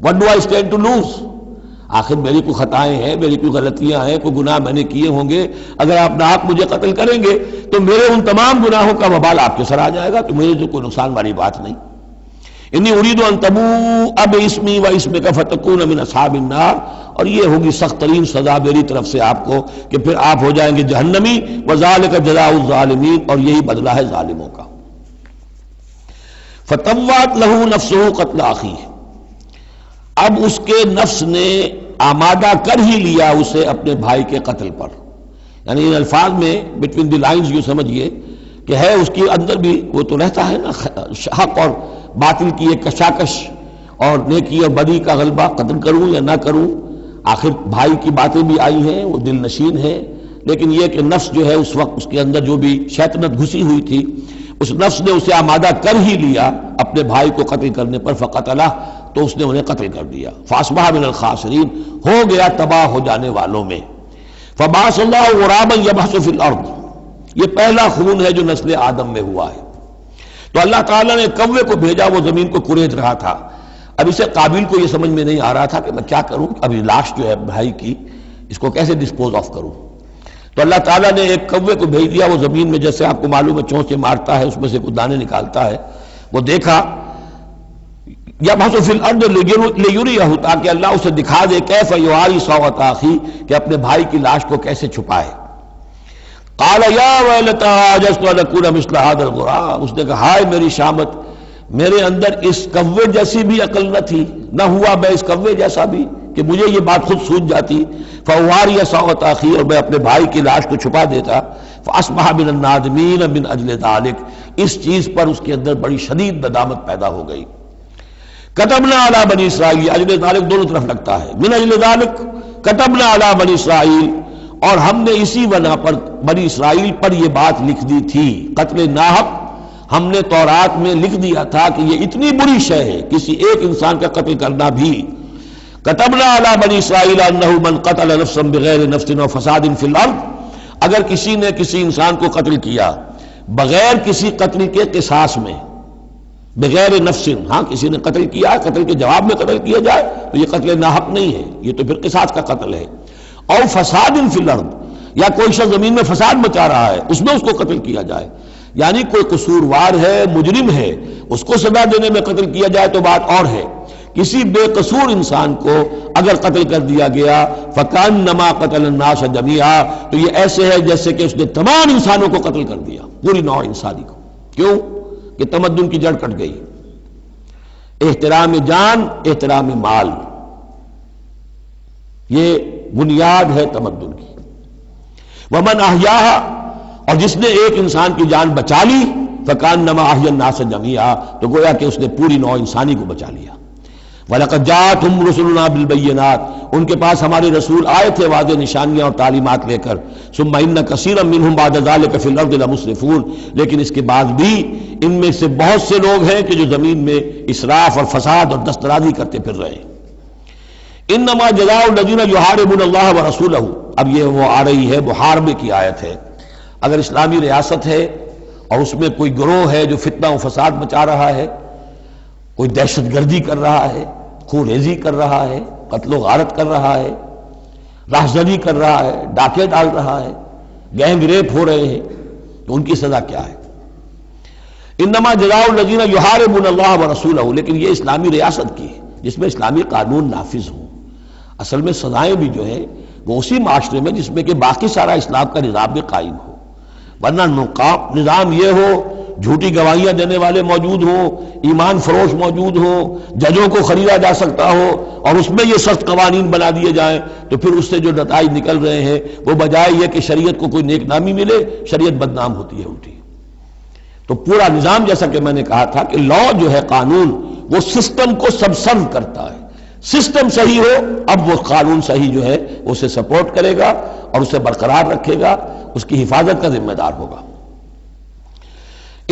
What do I stand to lose؟ آخر میری کوئی خطائیں ہیں، میری کوئی غلطیاں ہیں، کوئی گناہ میں نے کیے ہوں گے، اگر آپ ناحق مجھے قتل کریں گے تو میرے ان تمام گناہوں کا وبال آپ کے سر آ جائے گا، تو میرے تو کوئی نقصان والی بات نہیں. انی ارید ان تبوء باسمی و اسمک فتکون من اصحاب النار، اور یہ ہوگی سخت ترین سزا میری طرف سے آپ کو کہ پھر آپ ہو جائیں گے جہنمی. وذالک جزاء الظالمین، اور یہی بدلہ ہے ظالموں کا. فتوات لہ نفسہ قتل اخیہ، اب اس کے نفس نے آمادہ کر ہی لیا اسے اپنے بھائی کے قتل پر. یعنی ان الفاظ میں بٹوین دی لائنز یوں سمجھیے کہ ہے اس کے اندر بھی وہ تو رہتا ہے نا حق اور باطل کی ایک کشاکش، اور نیکی اور بدی کا غلبہ، قتل کروں یا نہ کروں. آخر بھائی کی باتیں بھی آئی ہیں، وہ دل نشین ہے، لیکن یہ کہ نفس جو ہے اس وقت اس کے اندر جو بھی شیطنت گھسی ہوئی تھی، اس نفس نے اسے آمادہ کر ہی لیا اپنے بھائی کو قتل کرنے پر. فقتلہ، تو اس نے انہیں قتل کر دیا. فاصبح من الخاسرین، ہو گیا تباہ ہو جانے والوں میں. فبعث اللہ غرابا یبحث فی الارض، یہ پہلا خون ہے جو نسل آدم میں ہوا ہے. تو اللہ تعالیٰ نے کوے کو بھیجا، وہ زمین کو کرید رہا تھا. اب اسے قابل کو یہ سمجھ میں نہیں آ رہا تھا کہ میں کیا کروں، ابھی لاش جو ہے بھائی کی اس کو کیسے ڈسپوز آف کروں. تو اللہ تعالیٰ نے ایک کوے کو بھیج دیا. وہ زمین میں جیسے آپ کو معلوم ہے چونچے مارتا ہے، اس میں سے کچھ دانے نکالتا ہے. وہ دیکھا یبحث فی الارض لیریہ، تاکہ اللہ اسے دکھا دے کیف یواری سوءۃ اخی، کہ اپنے بھائی کی لاش کو کیسے چھپائے. قال یا ویلتى عجزت ان اکون مثل هذا الغراب، اس نے کہا ہائے میری شامت، میرے اندر اس کوے جیسی بھی عقل نہ تھی، نہ ہوا میں اس کوے جیسا بھی کہ مجھے یہ بات خود سوچ جاتی. فواری سوءۃ اخی، اور میں اپنے بھائی کی لاش کو چھپا دیتا. فاصبح من النادمین من اجل ذلک، اس چیز پر اس کے اندر بڑی شدید ندامت پیدا ہو گئی. کتبنا علی بنی اسرائیل، اجل ذلک دونوں طرف لگتا ہے، من اجل ذلک کتبنا علی بنی اسرائیل، اور ہم نے اسی بنا پر بنی اسرائیل پر یہ بات لکھ دی تھی. قتل ناحق ہم نے تورات میں لکھ دیا تھا کہ یہ اتنی بری شے ہے کسی ایک انسان کا قتل کرنا بھی. کتبنا علی بنی اسرائیل انہ من قتل نفسا بغیر نفس و فساد فی الارض، اگر کسی نے کسی انسان کو قتل کیا بغیر کسی قتل کے قصاص میں، بغیر نفس، ہاں کسی نے قتل کیا، قتل کے جواب میں قتل کیا جائے تو یہ قتل ناحق نہیں ہے، یہ تو پھر قصاص کا قتل ہے. اور فساد فی الارض، یا کوئی شخص زمین میں فساد مچا رہا ہے اس میں اس کو قتل کیا جائے، یعنی کوئی قصوروار ہے، مجرم ہے، اس کو سزا دینے میں قتل کیا جائے تو بات اور ہے. کسی بے قصور انسان کو اگر قتل کر دیا گیا فکانما قتل الناس جميعا، تو یہ ایسے ہے جیسے کہ اس نے تمام انسانوں کو قتل کر دیا، پوری نوع انسانی کو. کیوں کہ تمدن کی جڑ کٹ گئی. احترام جان، احترام مال، یہ بنیاد ہے تمدن کی. ومن احیاہا، اور جس نے ایک انسان کی جان بچا لی فکانما احیا الناس جميعا، تو گویا کہ اس نے پوری نوع انسانی کو بچا لیا. وَلَقَدْ جَاءَتْهُمْ رُسُلُنَا بِالْبَيِّنَاتِ، ان کے پاس ہمارے رسول آئے تھے واضح نشانیاں اور تعلیمات لے کر. ثُمَّ إِنَّ كَثِيرًا مِّنْهُمْ بَعْدَ ذَلِكَ فِي الْأَرْضِ لَمُسْرِفُونَ، لیکن اس کے بعد بھی ان میں سے بہت سے لوگ ہیں کہ جو زمین میں اسراف اور فساد اور دسترازی کرتے پھر رہے ہیں. انما جزاء الذین یحاربون اللہ ورسولہ، اب یہ وہ آ رہی ہے محاربے کی آیت ہے. اگر اسلامی ریاست ہے اور اس میں کوئی گروہ ہے جو فتنہ و فساد مچا رہا ہے، کوئی دہشت گردی کر رہا ہے، خون ریزی کر رہا ہے، قتل و غارت کر رہا ہے، راہزنی کر رہا ہے، ڈاکے ڈال رہا ہے، گینگ ریپ ہو رہے ہیں، تو ان کی سزا کیا ہے؟ انما جزاء الذین یحاربون اللہ ورسولہ، لیکن یہ اسلامی ریاست کی ہے جس میں اسلامی قانون نافذ ہوں. اصل میں سزائیں بھی جو ہیں وہ اسی معاشرے میں جس میں کہ باقی سارا اسلام کا نظام بھی قائم ہو، ورنہ نظام یہ ہو جھوٹی گواہیاں دینے والے موجود ہوں، ایمان فروش موجود ہوں، ججوں کو خریدا جا سکتا ہو اور اس میں یہ سخت قوانین بنا دیے جائیں، تو پھر اس سے جو نتائج نکل رہے ہیں وہ بجائے یہ کہ شریعت کو کوئی نیک نامی ملے، شریعت بدنام ہوتی ہے الٹی. تو پورا نظام جیسا کہ میں نے کہا تھا کہ لا جو ہے قانون وہ سسٹم کو سبسرو کرتا ہے. سسٹم صحیح ہو اب وہ قانون صحیح جو ہے اسے سپورٹ کرے گا اور اسے برقرار رکھے گا، اس کی حفاظت کا ذمہ دار ہوگا.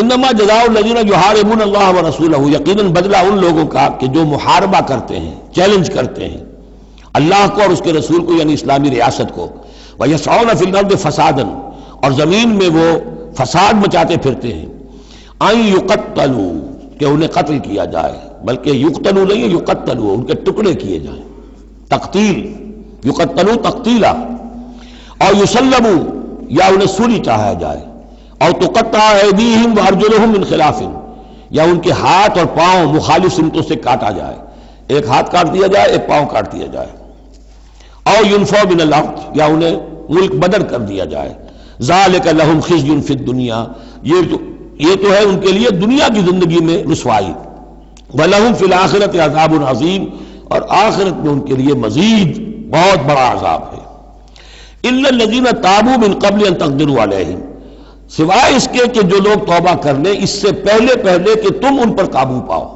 انما جزاء الذین یحاربون اللہ ورسولہ، یقیناً بدلہ ان لوگوں کا کہ جو محاربہ کرتے ہیں، چیلنج کرتے ہیں اللہ کو اور اس کے رسول کو، یعنی اسلامی ریاست کو. ویسعون فی الارض فسادا، اور زمین میں وہ فساد مچاتے پھرتے ہیں. ان یقتلوا، کہ انہیں قتل کیا جائے، بلکہ یقتلوا نہیں ہے یقتلوا، ان کے ٹکڑے کیے جائیں، تقتیل، یقتلوا تقتیلا. اور یسلبوا، یا انہیں سولی چاہا جائے. اور تقطع ایدیہم وارجلہم من خلاف، یا ان کے ہاتھ اور پاؤں مخالف سمتوں سے کاٹا جائے، ایک ہاتھ کاٹ دیا جائے، ایک پاؤں کاٹ دیا جائے. اور ینفوا من الارض، یا انہیں ملک بدر کر دیا جائے. ذالک لہم خزی فی الدنیا، یہ تو ہے ان کے لیے دنیا کی زندگی میں رسوائی. وَلَهُمْ فِي الْآخِرَةِ عَذَابٌ عَظِيمٌ، اور آخرت میں ان کے لیے مزید بہت بڑا عذاب ہے. إِلَّا الَّذِينَ تَابُوا مِن قَبْلِ أَن تَقْدِرُوا عَلَيْهِمْ، سوائے اس کے کہ جو لوگ توبہ کر لیں اس سے پہلے کہ تم ان پر قابو پاؤ.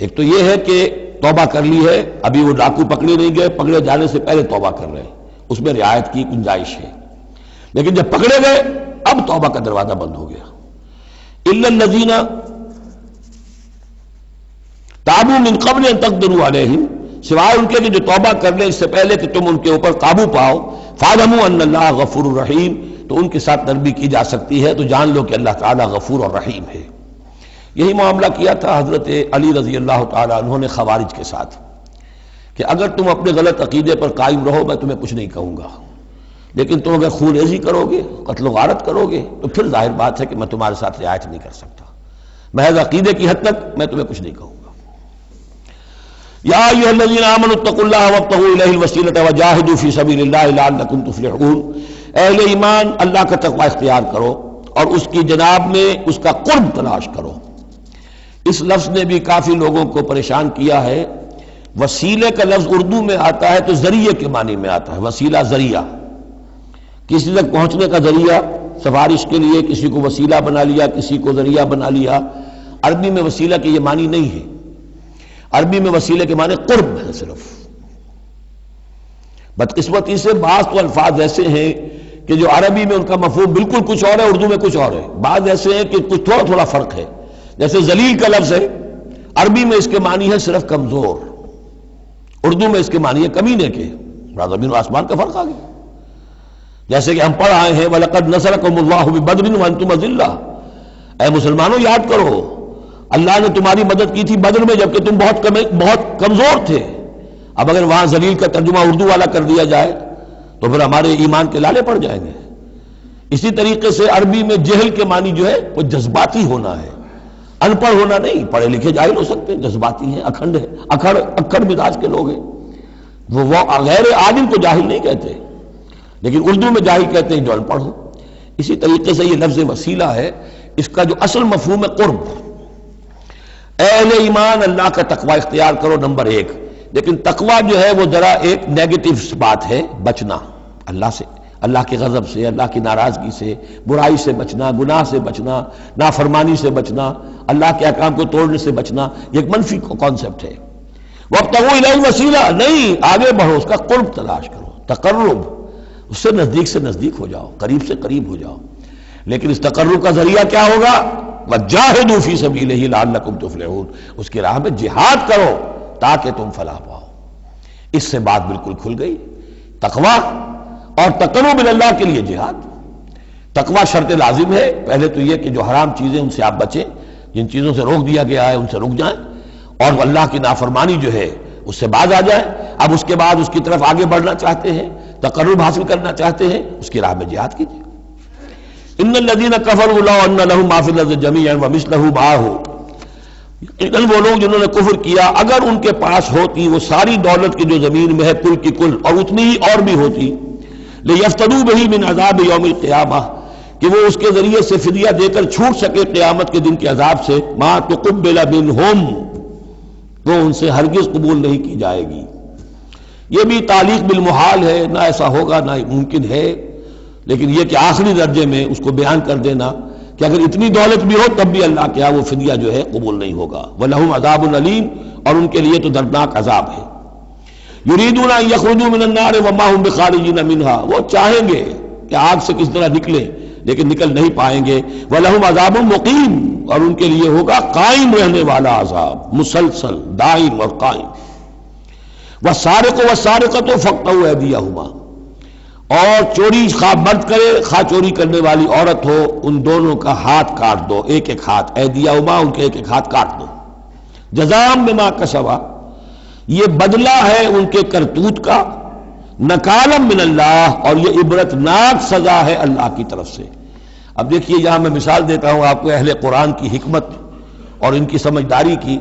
ایک تو یہ ہے کہ توبہ کر لی ہے، ابھی وہ ڈاکو پکڑے نہیں گئے، پکڑے جانے سے پہلے توبہ کر رہے ہیں، اس میں رعایت کی گنجائش ہے، لیکن جب پکڑے گئے اب توبہ کا دروازہ بند ہو گیا۔ الا الذین تابوا من قبل ان تقدروا علیہم، سوائے ان کے کہ جو توبہ کر لیں اس سے پہلے کہ تم ان کے اوپر قابو پاؤ، فاعلموا ان اللہ غفور الرحیم، تو ان کے ساتھ نرمی کی جا سکتی ہے، تو جان لو کہ اللہ تعالیٰ غفور اور رحیم ہے۔ یہی معاملہ کیا تھا حضرت علی رضی اللہ تعالیٰ عنہ نے خوارج کے ساتھ، کہ اگر تم اپنے غلط عقیدے پر قائم رہو میں تمہیں کچھ نہیں کہوں گا، لیکن تم اگر خون ریزی کرو گے، قتل و غارت کرو گے، تو پھر ظاہر بات ہے کہ میں تمہارے ساتھ رعایت نہیں کر سکتا، محض عقیدے کی حد تک میں تمہیں کچھ نہیں کہوں گا۔ یا ایھا الذین آمنوا اتقوا اللہ وابتغوا الیہ الوسیلۃ وجاہدوا فی سبیل اللہ لعلکم تفلحون، اہل ایمان اللہ کا تقوی اختیار کرو اور اس کی جناب میں اس کا قرب تلاش کرو۔ اس لفظ نے بھی کافی لوگوں کو پریشان کیا ہے۔ وسیلے کا لفظ اردو میں آتا ہے تو ذریعے کے معنی میں آتا ہے، وسیلہ ذریعہ، کسی تک پہنچنے کا ذریعہ، سفارش کے لیے کسی کو وسیلہ بنا لیا، کسی کو ذریعہ بنا لیا۔ عربی میں وسیلہ کے یہ معنی نہیں ہے، عربی میں وسیلے کے معنی قرب ہے صرف۔ بدقسمتی سے بعض تو الفاظ ایسے ہیں کہ جو عربی میں ان کا مفہوم بالکل کچھ اور ہے، اردو میں کچھ اور ہے، بعض ایسے ہیں کہ کچھ تھوڑا تھوڑا فرق ہے۔ جیسے ذلیل کا لفظ ہے، عربی میں اس کے معنی ہے صرف کمزور، اردو میں اس کے معنی ہے کمینے کے، زمین و آسمان کا فرق آ گیا۔ جیسے کہ ہم پڑھ آئے ہیں وَلَقَدْ نَصَرَكُمُ اللَّهُ بِبَدْرٍ وَأَنْتُمْ أَذِلَّةٌ، اے مسلمانوں یاد کرو اللہ نے تمہاری مدد کی تھی بدر میں جبکہ تم بہت کمزور تھے۔ اب اگر وہاں ذلیل کا ترجمہ اردو والا کر دیا جائے تو پھر ہمارے ایمان کے لالے پڑ جائیں گے۔ اسی طریقے سے عربی میں جہل کے معنی جو ہے وہ جذباتی ہونا ہے، ان پڑھ ہونا نہیں، پڑھے لکھے جاہل ہو سکتے ہیں، جذباتی ہیں، اکھڑ ہے، اکھڑ مزاج کے لوگ ہیں، وہ غیر عالم کو جاہل نہیں کہتے، لیکن اردو میں جاہل کہتے ہیں جو ان پڑھ ہو۔ اسی طریقے سے یہ لفظ وسیلہ ہے، اس کا جو اصل مفہوم ہے قرب۔ اہل ایمان اللہ کا تقوی اختیار کرو نمبر ایک، لیکن تقوی جو ہے وہ ذرا ایک نیگیٹو بات ہے، بچنا اللہ سے، اللہ کے غضب سے، اللہ کی ناراضگی سے، برائی سے بچنا، گناہ سے بچنا، نافرمانی سے بچنا، اللہ کے احکام کو توڑنے سے بچنا، یہ ایک منفی کانسیپٹ ہے۔ وابتغوا الیہ الوسیلہ، نہیں، آگے بڑھو، اس کا قرب تلاش کرو، تقرب، اس سے نزدیک ہو جاؤ، قریب سے قریب ہو جاؤ۔ لیکن اس تقرب کا ذریعہ کیا ہوگا؟ وَجَاهِدُوا فِي سَبِيلِهِ لَعَلَّكُمْ تُفْلِحُونَ، اس کی راہ میں جہاد کرو تاکہ تم فلاح پاؤ۔ اس سے بات بالکل کھل گئی۔ تقوی اور تقرب اللہ کے لیے جہاد۔ تقوی شرط لازم ہے، پہلے تو یہ کہ جو حرام چیزیں ان سے آپ بچیں، جن چیزوں سے روک دیا گیا ہے ان سے رک جائیں، اور اللہ کی نافرمانی جو ہے اس سے باز آ جائیں۔ اب اس کے بعد اس کی طرف آگے بڑھنا چاہتے ہیں، تقرب حاصل کرنا چاہتے ہیں، اس کی راہ میں جہاد کیجیے۔ ان الذین کفروا لو ان لهم ما فی الارض جمیعا ومثلہ معہ، یقیناً وہ لوگ جنہوں نے کفر کیا اگر ان کے پاس ہوتی وہ ساری دولت کی جو زمین میں ہے کل کی کل، اور اتنی ہی اور بھی ہوتی، لیفتدوا بہ من عذاب یوم القیامہ، کہ وہ اس کے ذریعے سے فدیہ دے کر چھوٹ سکے قیامت کے دن کے عذاب سے، ما تقبل منہم، وہ ان سے ہرگز قبول نہیں کی جائے گی۔ یہ بھی تعلیق بالمحال ہے، نہ ایسا ہوگا نہ ممکن ہے، لیکن یہ کہ آخری درجے میں اس کو بیان کر دینا کہ اگر اتنی دولت بھی ہو تب بھی اللہ کے ہاں وہ فدیہ جو ہے قبول نہیں ہوگا۔ وَلَهُمْ عَذَابٌ أَلِيمٌ، اور ان کے لیے تو دردناک عذاب ہے۔ يُرِيدُونَ أَن يَخْرُجُوا مِنَ النَّارِ وَمَا هُمْ بِخَارِجِينَ مِنْهَا، وہ چاہیں گے کہ آگ سے کس طرح نکلیں لیکن نکل نہیں پائیں گے۔ وَلَهُمْ عَذَابٌ مُقِيمٌ، اور ان کے لیے ہوگا قائم رہنے والا عذاب، مسلسل دائم اور قائم۔ وَالسَّارِقُ وَالسَّارِقَةُ فَاقْطَعُوا أَيْدِيَهُمَا، اور چوری خواہ مرد کرے خواہ چوری کرنے والی عورت ہو، ان دونوں کا ہاتھ کاٹ دو، ایک ایک ہاتھ، ایدیہما، ان کے ایک ایک ہاتھ کاٹ دو۔ جزاء بما کسبا، یہ بدلہ ہے ان کے کرتوت کا، نکالا من اللہ، اور یہ عبرتناک سزا ہے اللہ کی طرف سے۔ اب دیکھیے یہاں میں مثال دیتا ہوں آپ کو اہل قرآن کی حکمت اور ان کی سمجھداری کی۔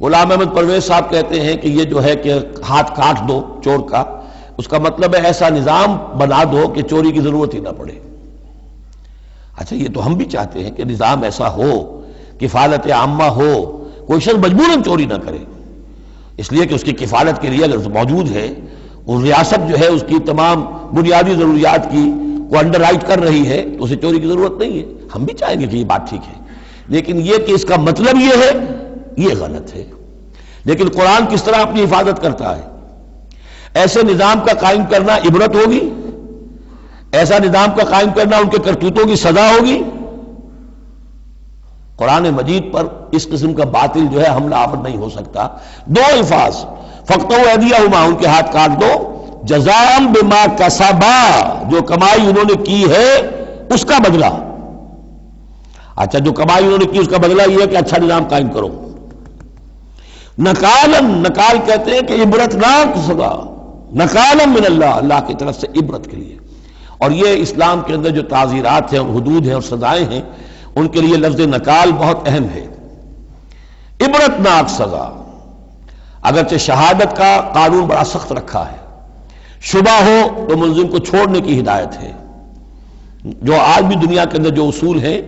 غلام احمد پرویز صاحب کہتے ہیں کہ یہ جو ہے کہ ہاتھ کاٹ دو چور کا، اس کا مطلب ہے ایسا نظام بنا دو کہ چوری کی ضرورت ہی نہ پڑے۔ اچھا یہ تو ہم بھی چاہتے ہیں کہ نظام ایسا ہو، کفالت عامہ ہو، کوئی شخص مجبوراً چوری نہ کرے، اس لیے کہ اس کی کفالت کے لیے اگر موجود ہے، وہ ریاست جو ہے اس کی تمام بنیادی ضروریات کی کو انڈر رائٹ کر رہی ہے تو اسے چوری کی ضرورت نہیں ہے۔ ہم بھی چاہیں گے کہ یہ بات ٹھیک ہے، لیکن یہ کہ اس کا مطلب یہ ہے، یہ غلط ہے۔ لیکن قرآن کس طرح اپنی حفاظت کرتا ہے؟ ایسے نظام کا قائم کرنا عبرت ہوگی؟ ایسا نظام کا قائم کرنا ان کے کرتوتوں کی سزا ہوگی؟ قرآن مجید پر اس قسم کا باطل جو ہے حملہ آور نہیں ہو سکتا۔ دو الفاظ، فَاقْطَعُوا أَيْدِيَهُمَا، ان کے ہاتھ کاٹ دو، جزاء بما کسبا، جو کمائی انہوں نے کی ہے اس کا بدلہ۔ اچھا، جو کمائی انہوں نے کی اس کا بدلہ یہ ہے کہ اچھا نظام قائم کرو۔ نکالن، نکال کہتے ہیں کہ عبرتناک سزا، نکالن من اللہ، اللہ کی طرف سے عبرت کے لیے۔ اور یہ اسلام کے اندر جو تعزیرات ہیں اور حدود ہیں اور سزائیں ہیں، ان کے لیے لفظ نکال بہت اہم ہے۔ عبرتناک سزا، اگرچہ شہادت کا قانون بڑا سخت رکھا ہے، شبہ ہو تو ملزم کو چھوڑنے کی ہدایت ہے۔ جو آج بھی دنیا کے اندر جو اصول ہیں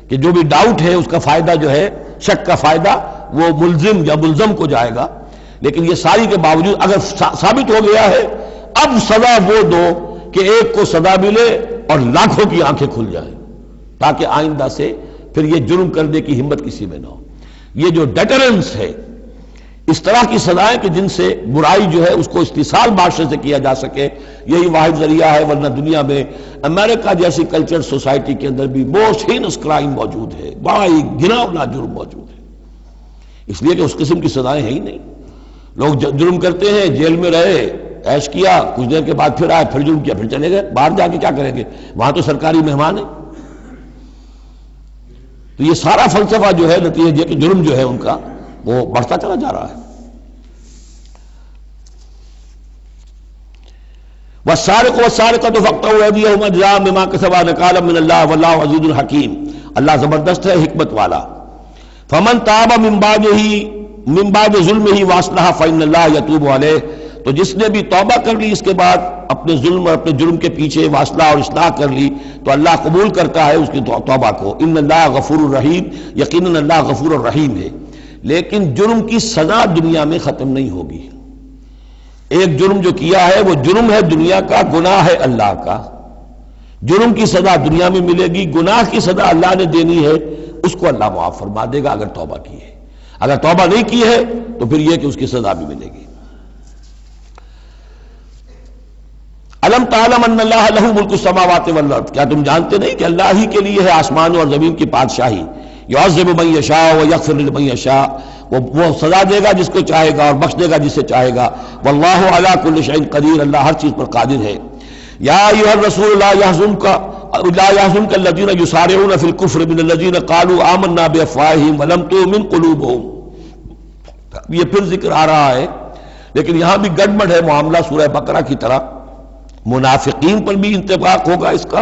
کہ جو بھی ڈاؤٹ ہے اس کا فائدہ جو ہے، شک کا فائدہ وہ ملزم یا ملزم کو جائے گا، لیکن یہ ساری کے باوجود اگر ثابت ہو گیا ہے، اب سزا وہ دو کہ ایک کو سزا ملے اور لاکھوں کی آنکھیں کھل جائیں، تاکہ آئندہ سے پھر یہ جرم کرنے کی ہمت کسی میں نہ ہو۔ یہ جو ڈیٹرنس ہے، اس طرح کی سزائیں کہ جن سے برائی جو ہے اس کو استحصال معاشرے سے کیا جا سکے، یہی واحد ذریعہ ہے، ورنہ دنیا میں امریکہ جیسی کلچر سوسائٹی کے اندر بھی موسٹ ہینس کرائم موجود ہے، بڑا ہی گھناؤنا جرم موجود ہے، اس لیے کہ اس قسم کی سزائیں ہیں ہی نہیں۔ لوگ جرم کرتے ہیں، جیل میں رہے، عیش کیا، کچھ دیر کے بعد پھر آئے، پھر جرم کیا، پھر چلے گئے، باہر جا کے کیا کریں گے، وہاں تو سرکاری مہمان ہیں۔ تو یہ سارا فلسفہ جو ہے نتیجہ کہ جرم جو ہے ان کا وہ بڑھتا چلا جا رہا ہے۔ والسارق والسارقۃ فاقطعوا أيديهما جزاء بما كسبا نكالا من الله والله عزيز حكيم، اللہ زبردست ہے، حکمت والا۔ فمن تاب من بعد ظلمه واصلح فإن الله يتوب عليه، تو جس نے بھی توبہ کر لی اس کے بعد اپنے ظلم اور اپنے جرم کے پیچھے واصلہ اور اصلاح کر لی تو اللہ قبول کرتا ہے اس کی توبہ کو۔ ان اللہ غفور الرحیم، یقیناً اللہ غفور الرحیم ہے۔ لیکن جرم کی سزا دنیا میں ختم نہیں ہوگی۔ ایک جرم جو کیا ہے وہ جرم ہے دنیا کا، گناہ ہے اللہ کا۔ جرم کی سزا دنیا میں ملے گی، گناہ کی سزا اللہ نے دینی ہے، اس کو اللہ معاف فرما دے گا اگر توبہ کی ہے۔ اگر توبہ نہیں کی ہے تو پھر یہ کہ اس کی سزا بھی ملے گی۔ الم تعلم ان اللہ لہ ملک السماوات والارض، کیا تم جانتے نہیں کہ اللہ ہی کے لیے ہے آسمانوں اور زمین کی بادشاہی۔ یعذب من یشاء ویغفر لمن یشاء، وہ سزا دے گا جس کو چاہے گا اور بخش دے گا جسے چاہے گا۔ واللہ علی کل شیء قدیر، اللہ ہر چیز پر قادر ہے۔ یا ایھا الرسول لا يحزنک الذین یسارعون فی الکفر من الذین قالوا آمنا بافواہہم ولم تؤمن قلوبہم۔ یہ پھر ذکر آ رہا ہے، لیکن یہاں بھی گڑبڑ ہے معاملہ سورہ بقرہ کی طرح۔ منافقین پر بھی انطباق ہوگا اس کا،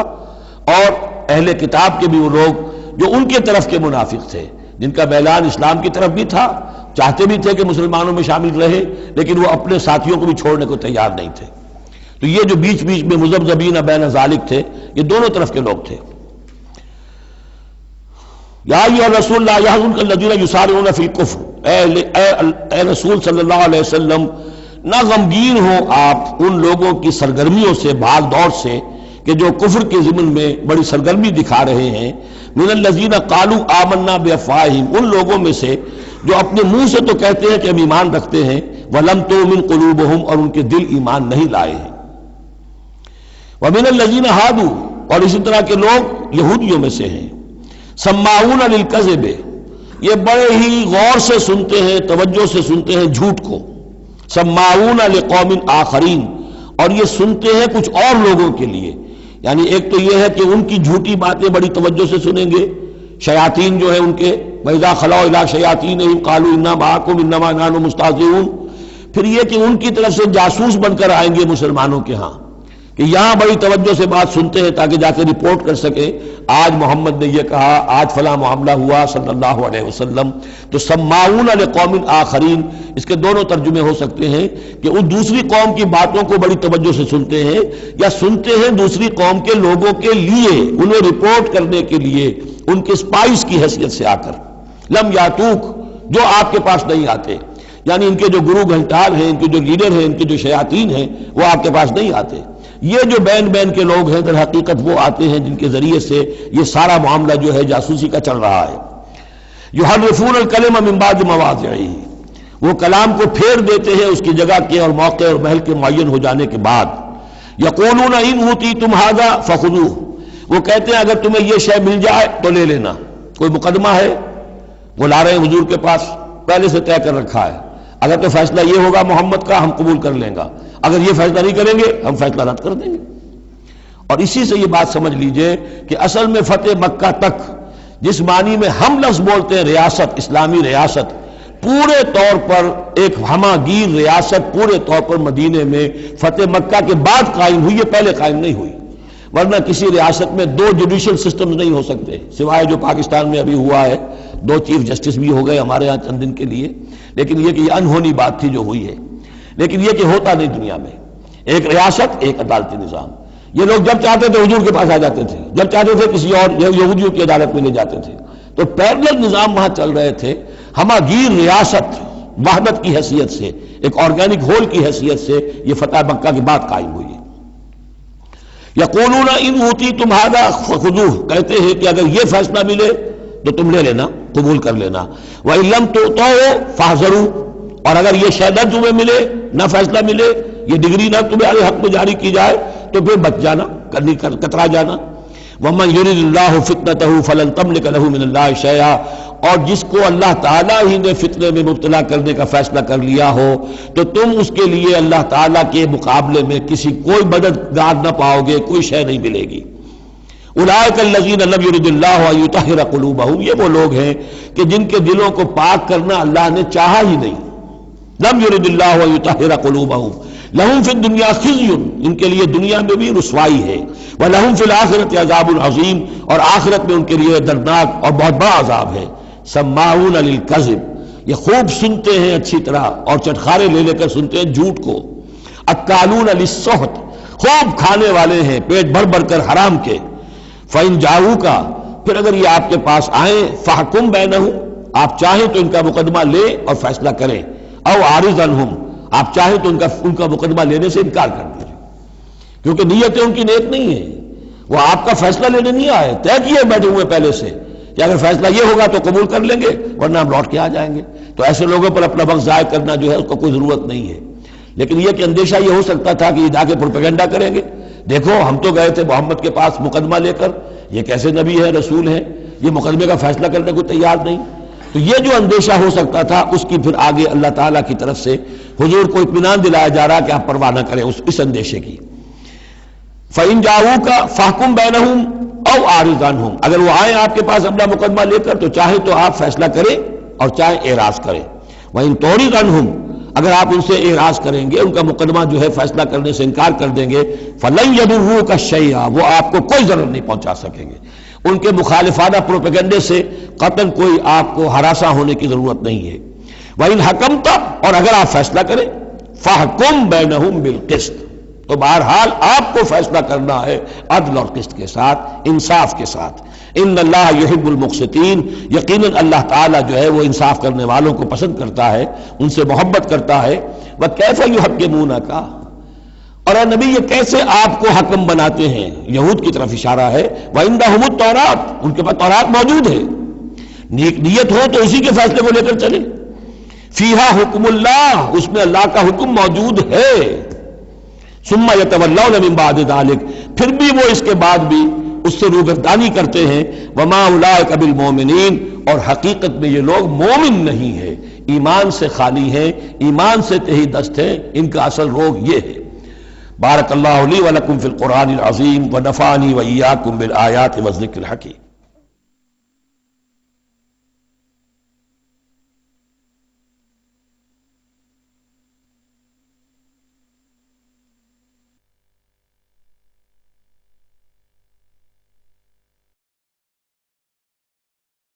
اور اہل کتاب کے بھی وہ لوگ جو ان کے طرف کے منافق تھے، جن کا میلان اسلام کی طرف بھی تھا، چاہتے بھی تھے کہ مسلمانوں میں شامل رہے، لیکن وہ اپنے ساتھیوں کو بھی چھوڑنے کو تیار نہیں تھے۔ تو یہ جو بیچ بیچ میں مذبذبین بین ذالک تھے، یہ دونوں طرف کے لوگ تھے۔ یا ایھا الرسول لا يحزنک الذین یسارعون فی الکفر، اے رسول صلی اللہ علیہ وسلم، نہ غمگین ہو آپ ان لوگوں کی سرگرمیوں سے، بھاگ دوڑ سے، کہ جو کفر کے ضمن میں بڑی سرگرمی دکھا رہے ہیں۔ من الذین قالوا آمنا بافواہہم، ان لوگوں میں سے جو اپنے منہ سے تو کہتے ہیں کہ ہم ایمان رکھتے ہیں، ولم تؤمن قلوبہم، اور ان کے دل ایمان نہیں لائے ہیں۔ ومن الذین ہادوا، اور اسی طرح کے لوگ یہودیوں میں سے ہیں۔ سماعون للکذب، یہ بڑے ہی غور سے سنتے ہیں، توجہ سے سنتے ہیں جھوٹ کو۔ سماعون لقوم آخرین، اور یہ سنتے ہیں کچھ اور لوگوں کے لیے، یعنی ایک تو یہ ہے کہ ان کی جھوٹی باتیں بڑی توجہ سے سنیں گے، شیاطین جو ہیں ان کے، وَإِذَا خَلَوْا إِلَىٰ شَيَاطِينِهِمْ قَالُوا إِنَّا مَعَكُمْ إِنَّمَا نَحْنُ مُسْتَهْزِئُونَ۔ پھر یہ کہ ان کی طرف سے جاسوس بن کر آئیں گے مسلمانوں کے ہاں، کہ یہاں بڑی توجہ سے بات سنتے ہیں تاکہ جا کے رپورٹ کر سکیں، آج محمد نے یہ کہا، آج فلاں معاملہ ہوا صلی اللہ علیہ وسلم۔ تو سماعون لقوم آخرین، اس کے دونوں ترجمے ہو سکتے ہیں کہ وہ دوسری قوم کی باتوں کو بڑی توجہ سے سنتے ہیں، یا سنتے ہیں دوسری قوم کے لوگوں کے لیے، انہیں رپورٹ کرنے کے لیے، ان کے اسپائس کی حیثیت سے آ کر۔ لم یاتوک، جو آپ کے پاس نہیں آتے، یعنی ان کے جو گرو گھنٹال ہیں، ان کے جو لیڈر ہیں، ان کے جو شیاطین ہیں، وہ آپ کے پاس نہیں آتے۔ یہ جو بین بین کے لوگ ہیں در حقیقت وہ آتے ہیں جن کے ذریعے سے یہ سارا معاملہ جو ہے جاسوسی کا چل رہا ہے۔ یحرفون الکلم من بعد مواضعہ، وہ کلام کو پھیر دیتے ہیں اس کی جگہ کے اور موقع اور محل کے معین ہو جانے کے بعد. یقولون ان اوتیتم ھذا فخذوہ، وہ کہتے ہیں اگر تمہیں یہ شے مل جائے تو لے لینا. کوئی مقدمہ ہے، وہ لا رہے ہیں حضور کے پاس، پہلے سے طے کر رکھا ہے، اگر تو فیصلہ یہ ہوگا محمد کا ہم قبول کر لیں گا، اگر یہ فیصلہ نہیں کریں گے ہم فیصلہ رد کر دیں گے. اور اسی سے یہ بات سمجھ لیجئے کہ اصل میں فتح مکہ تک جس معنی میں ہم لفظ بولتے ہیں ریاست، اسلامی ریاست، پورے طور پر ایک ہمہ گیر ریاست پورے طور پر مدینے میں فتح مکہ کے بعد قائم ہوئی ہے، پہلے قائم نہیں ہوئی. ورنہ کسی ریاست میں دو جوڈیشل سسٹمز نہیں ہو سکتے، سوائے جو پاکستان میں ابھی ہوا ہے، 2 چیف جسٹس بھی ہو گئے ہمارے ہاں چند دن کے لیے، لیکن یہ کہ یہ انہونی بات تھی جو ہوئی ہے. لیکن یہ کہ ہوتا نہیں دنیا میں، ایک ریاست ایک عدالتی نظام. یہ لوگ جب چاہتے تھے حضور کے پاس آ جاتے تھے، جب چاہتے تھے کسی اور یہودیوں کی عدالت میں لے جاتے تھے. تو پیرلل نظام وہاں چل رہے تھے. ہمہ گیر ریاست وحدت کی حیثیت سے، ایک آرگینک ہول کی حیثیت سے یہ فتح مکہ کے بعد قائم ہوئی ہے. یقولون ان اوتیتم ھذا فخذوہ، کہتے ہیں کہ اگر یہ فیصلہ ملے تو تم لے لینا، قبول کر لینا. وَإِن لَّمْ تُؤْتَوْا فَاحْذَرُوا، اور اگر یہ شہادت تمہیں ملے، نہ فیصلہ ملے، یہ ڈگری نہ تمہارے حق میں جاری کی جائے تو پھر بچ جانا، کترا جانا. وَمَن يُرِدِ اللَّهُ فِتْنَتَهُ فَلَن تَمْلِكَ لَهُ مِنَ اللَّهِ شَيْئًا، اور جس کو اللہ تعالیٰ ہی نے فتنے میں مبتلا کرنے کا فیصلہ کر لیا ہو تو تم اس کے لیے اللہ تعالیٰ کے مقابلے میں کوئی مددگار نہ پاؤ گے، کوئی شے نہیں ملے گی. اولئک الذین لم یرد اللہ ان یطہر قلوبہم، یہ وہ لوگ ہیں کہ جن کے دلوں کو پاک کرنا اللہ نے چاہا ہی نہیں. لم یرد اللہ ان یطہر قلوبہم لہم فی الدنیا خزی، ان کے لیے دنیا میں بھی رسوائی ہے. ولہم فی الآخرۃ عذاب عظیم، اور آخرت میں ان کے لیے دردناک اور بہت بڑا عذاب ہے. سماعون للکذب، یہ خوب سنتے ہیں اچھی طرح اور چٹخارے لے لے کر سنتے ہیں جھوٹ کو. اکالون للسحت، خوب کھانے والے ہیں پیٹ بھر بھر کر حرام کے. فإن جاؤوک، پھر اگر یہ آپ کے پاس آئیں، فحکم بینہم، آپ چاہیں تو ان کا مقدمہ لیں اور فیصلہ کریں. او اعرض عنہم، آپ چاہیں تو ان کا مقدمہ لینے سے انکار کر دیجیے، کیونکہ نیتیں ان کی نیک نہیں ہیں. وہ آپ کا فیصلہ لینے نہیں آئے، طے کیے بیٹھے ہوئے پہلے سے کہ اگر فیصلہ یہ ہوگا تو قبول کر لیں گے ورنہ ہم لوٹ کے آ جائیں گے. تو ایسے لوگوں پر اپنا وقت ضائع کرنا جو ہے اس کو کوئی ضرورت نہیں ہے. لیکن یہ کہ اندیشہ یہ ہو سکتا تھا کہ یہ جا کے پروپیگنڈا کریں گے، دیکھو ہم تو گئے تھے محمد کے پاس مقدمہ لے کر، یہ کیسے نبی ہے رسول ہے، یہ مقدمے کا فیصلہ کرنے کو تیار نہیں. تو یہ جو اندیشہ ہو سکتا تھا اس کی پھر آگے اللہ تعالیٰ کی طرف سے حضور کو اطمینان دلایا جا رہا کہ آپ پرواہ نہ کریں اس اندیشے کی. فَإِن جَاءُوكَ فَاحْكُم بَيْنَهُمْ أَوْ أَعْرِضْ عَنْهُمْ، اگر وہ آئیں آپ کے پاس اپنا مقدمہ لے کر تو چاہے تو آپ فیصلہ کریں اور چاہے اعراض کریں. وَإِن تُعْرِضْ عَنْهُمْ، اگر آپ ان سے اعراض کریں گے، ان کا مقدمہ جو ہے فیصلہ کرنے سے انکار کر دیں گے، فَلَن يَضُرُّوكَ شَيْئًا، وہ آپ کو کوئی ضرر نہیں پہنچا سکیں گے. ان کے مخالفانہ پروپیگنڈے سے قطعاً کوئی آپ کو ہراساں ہونے کی ضرورت نہیں ہے. وَإِنْ حَكَمْتَ، اور اگر آپ فیصلہ کریں، فَحْكُم بَيْنَهُمْ بِالْقِسْطِ، تو بہرحال آپ کو فیصلہ کرنا ہے عدل اور قسط کے ساتھ، انصاف کے ساتھ. ان اللہ یحب المقسطین، یقیناً اللہ تعالیٰ جو ہے وہ انصاف کرنے والوں کو پسند کرتا ہے، ان سے محبت کرتا ہے. وَكَيْفَ يُحَكِّمُونَكَ، اور اے نبی یہ کیسے آپ کو حکم بناتے ہیں، یہود کی طرف اشارہ ہے. وَعِندَهُمُ التَّوْرَاۃ، ان کے پاس تورات موجود ہے، نیت ہو تو اسی کے فیصلے کو لے کر چلیں. فِيهَا حُكْمُ اللَّهِ، اس میں اللہ کا حکم موجود ہے. ثُمَّ يَتَوَلَّوْنَ مِن بَعْدِ ذَلِكَ، پھر بھی وہ اس کے بعد بھی اس سے روگردانی کرتے ہیں. وَمَا أُولَٰئِكَ بِالْمُؤْمِنِينَ، اور حقیقت میں یہ لوگ مومن نہیں ہیں، ایمان سے خالی ہیں، ایمان سے تہی دست ہیں، ان کا اصل روگ یہ ہے. بارک اللہ لی ولکم فی القرآن العظیم ونفعنی وإیاکم بالآیات والذکر الحکیم.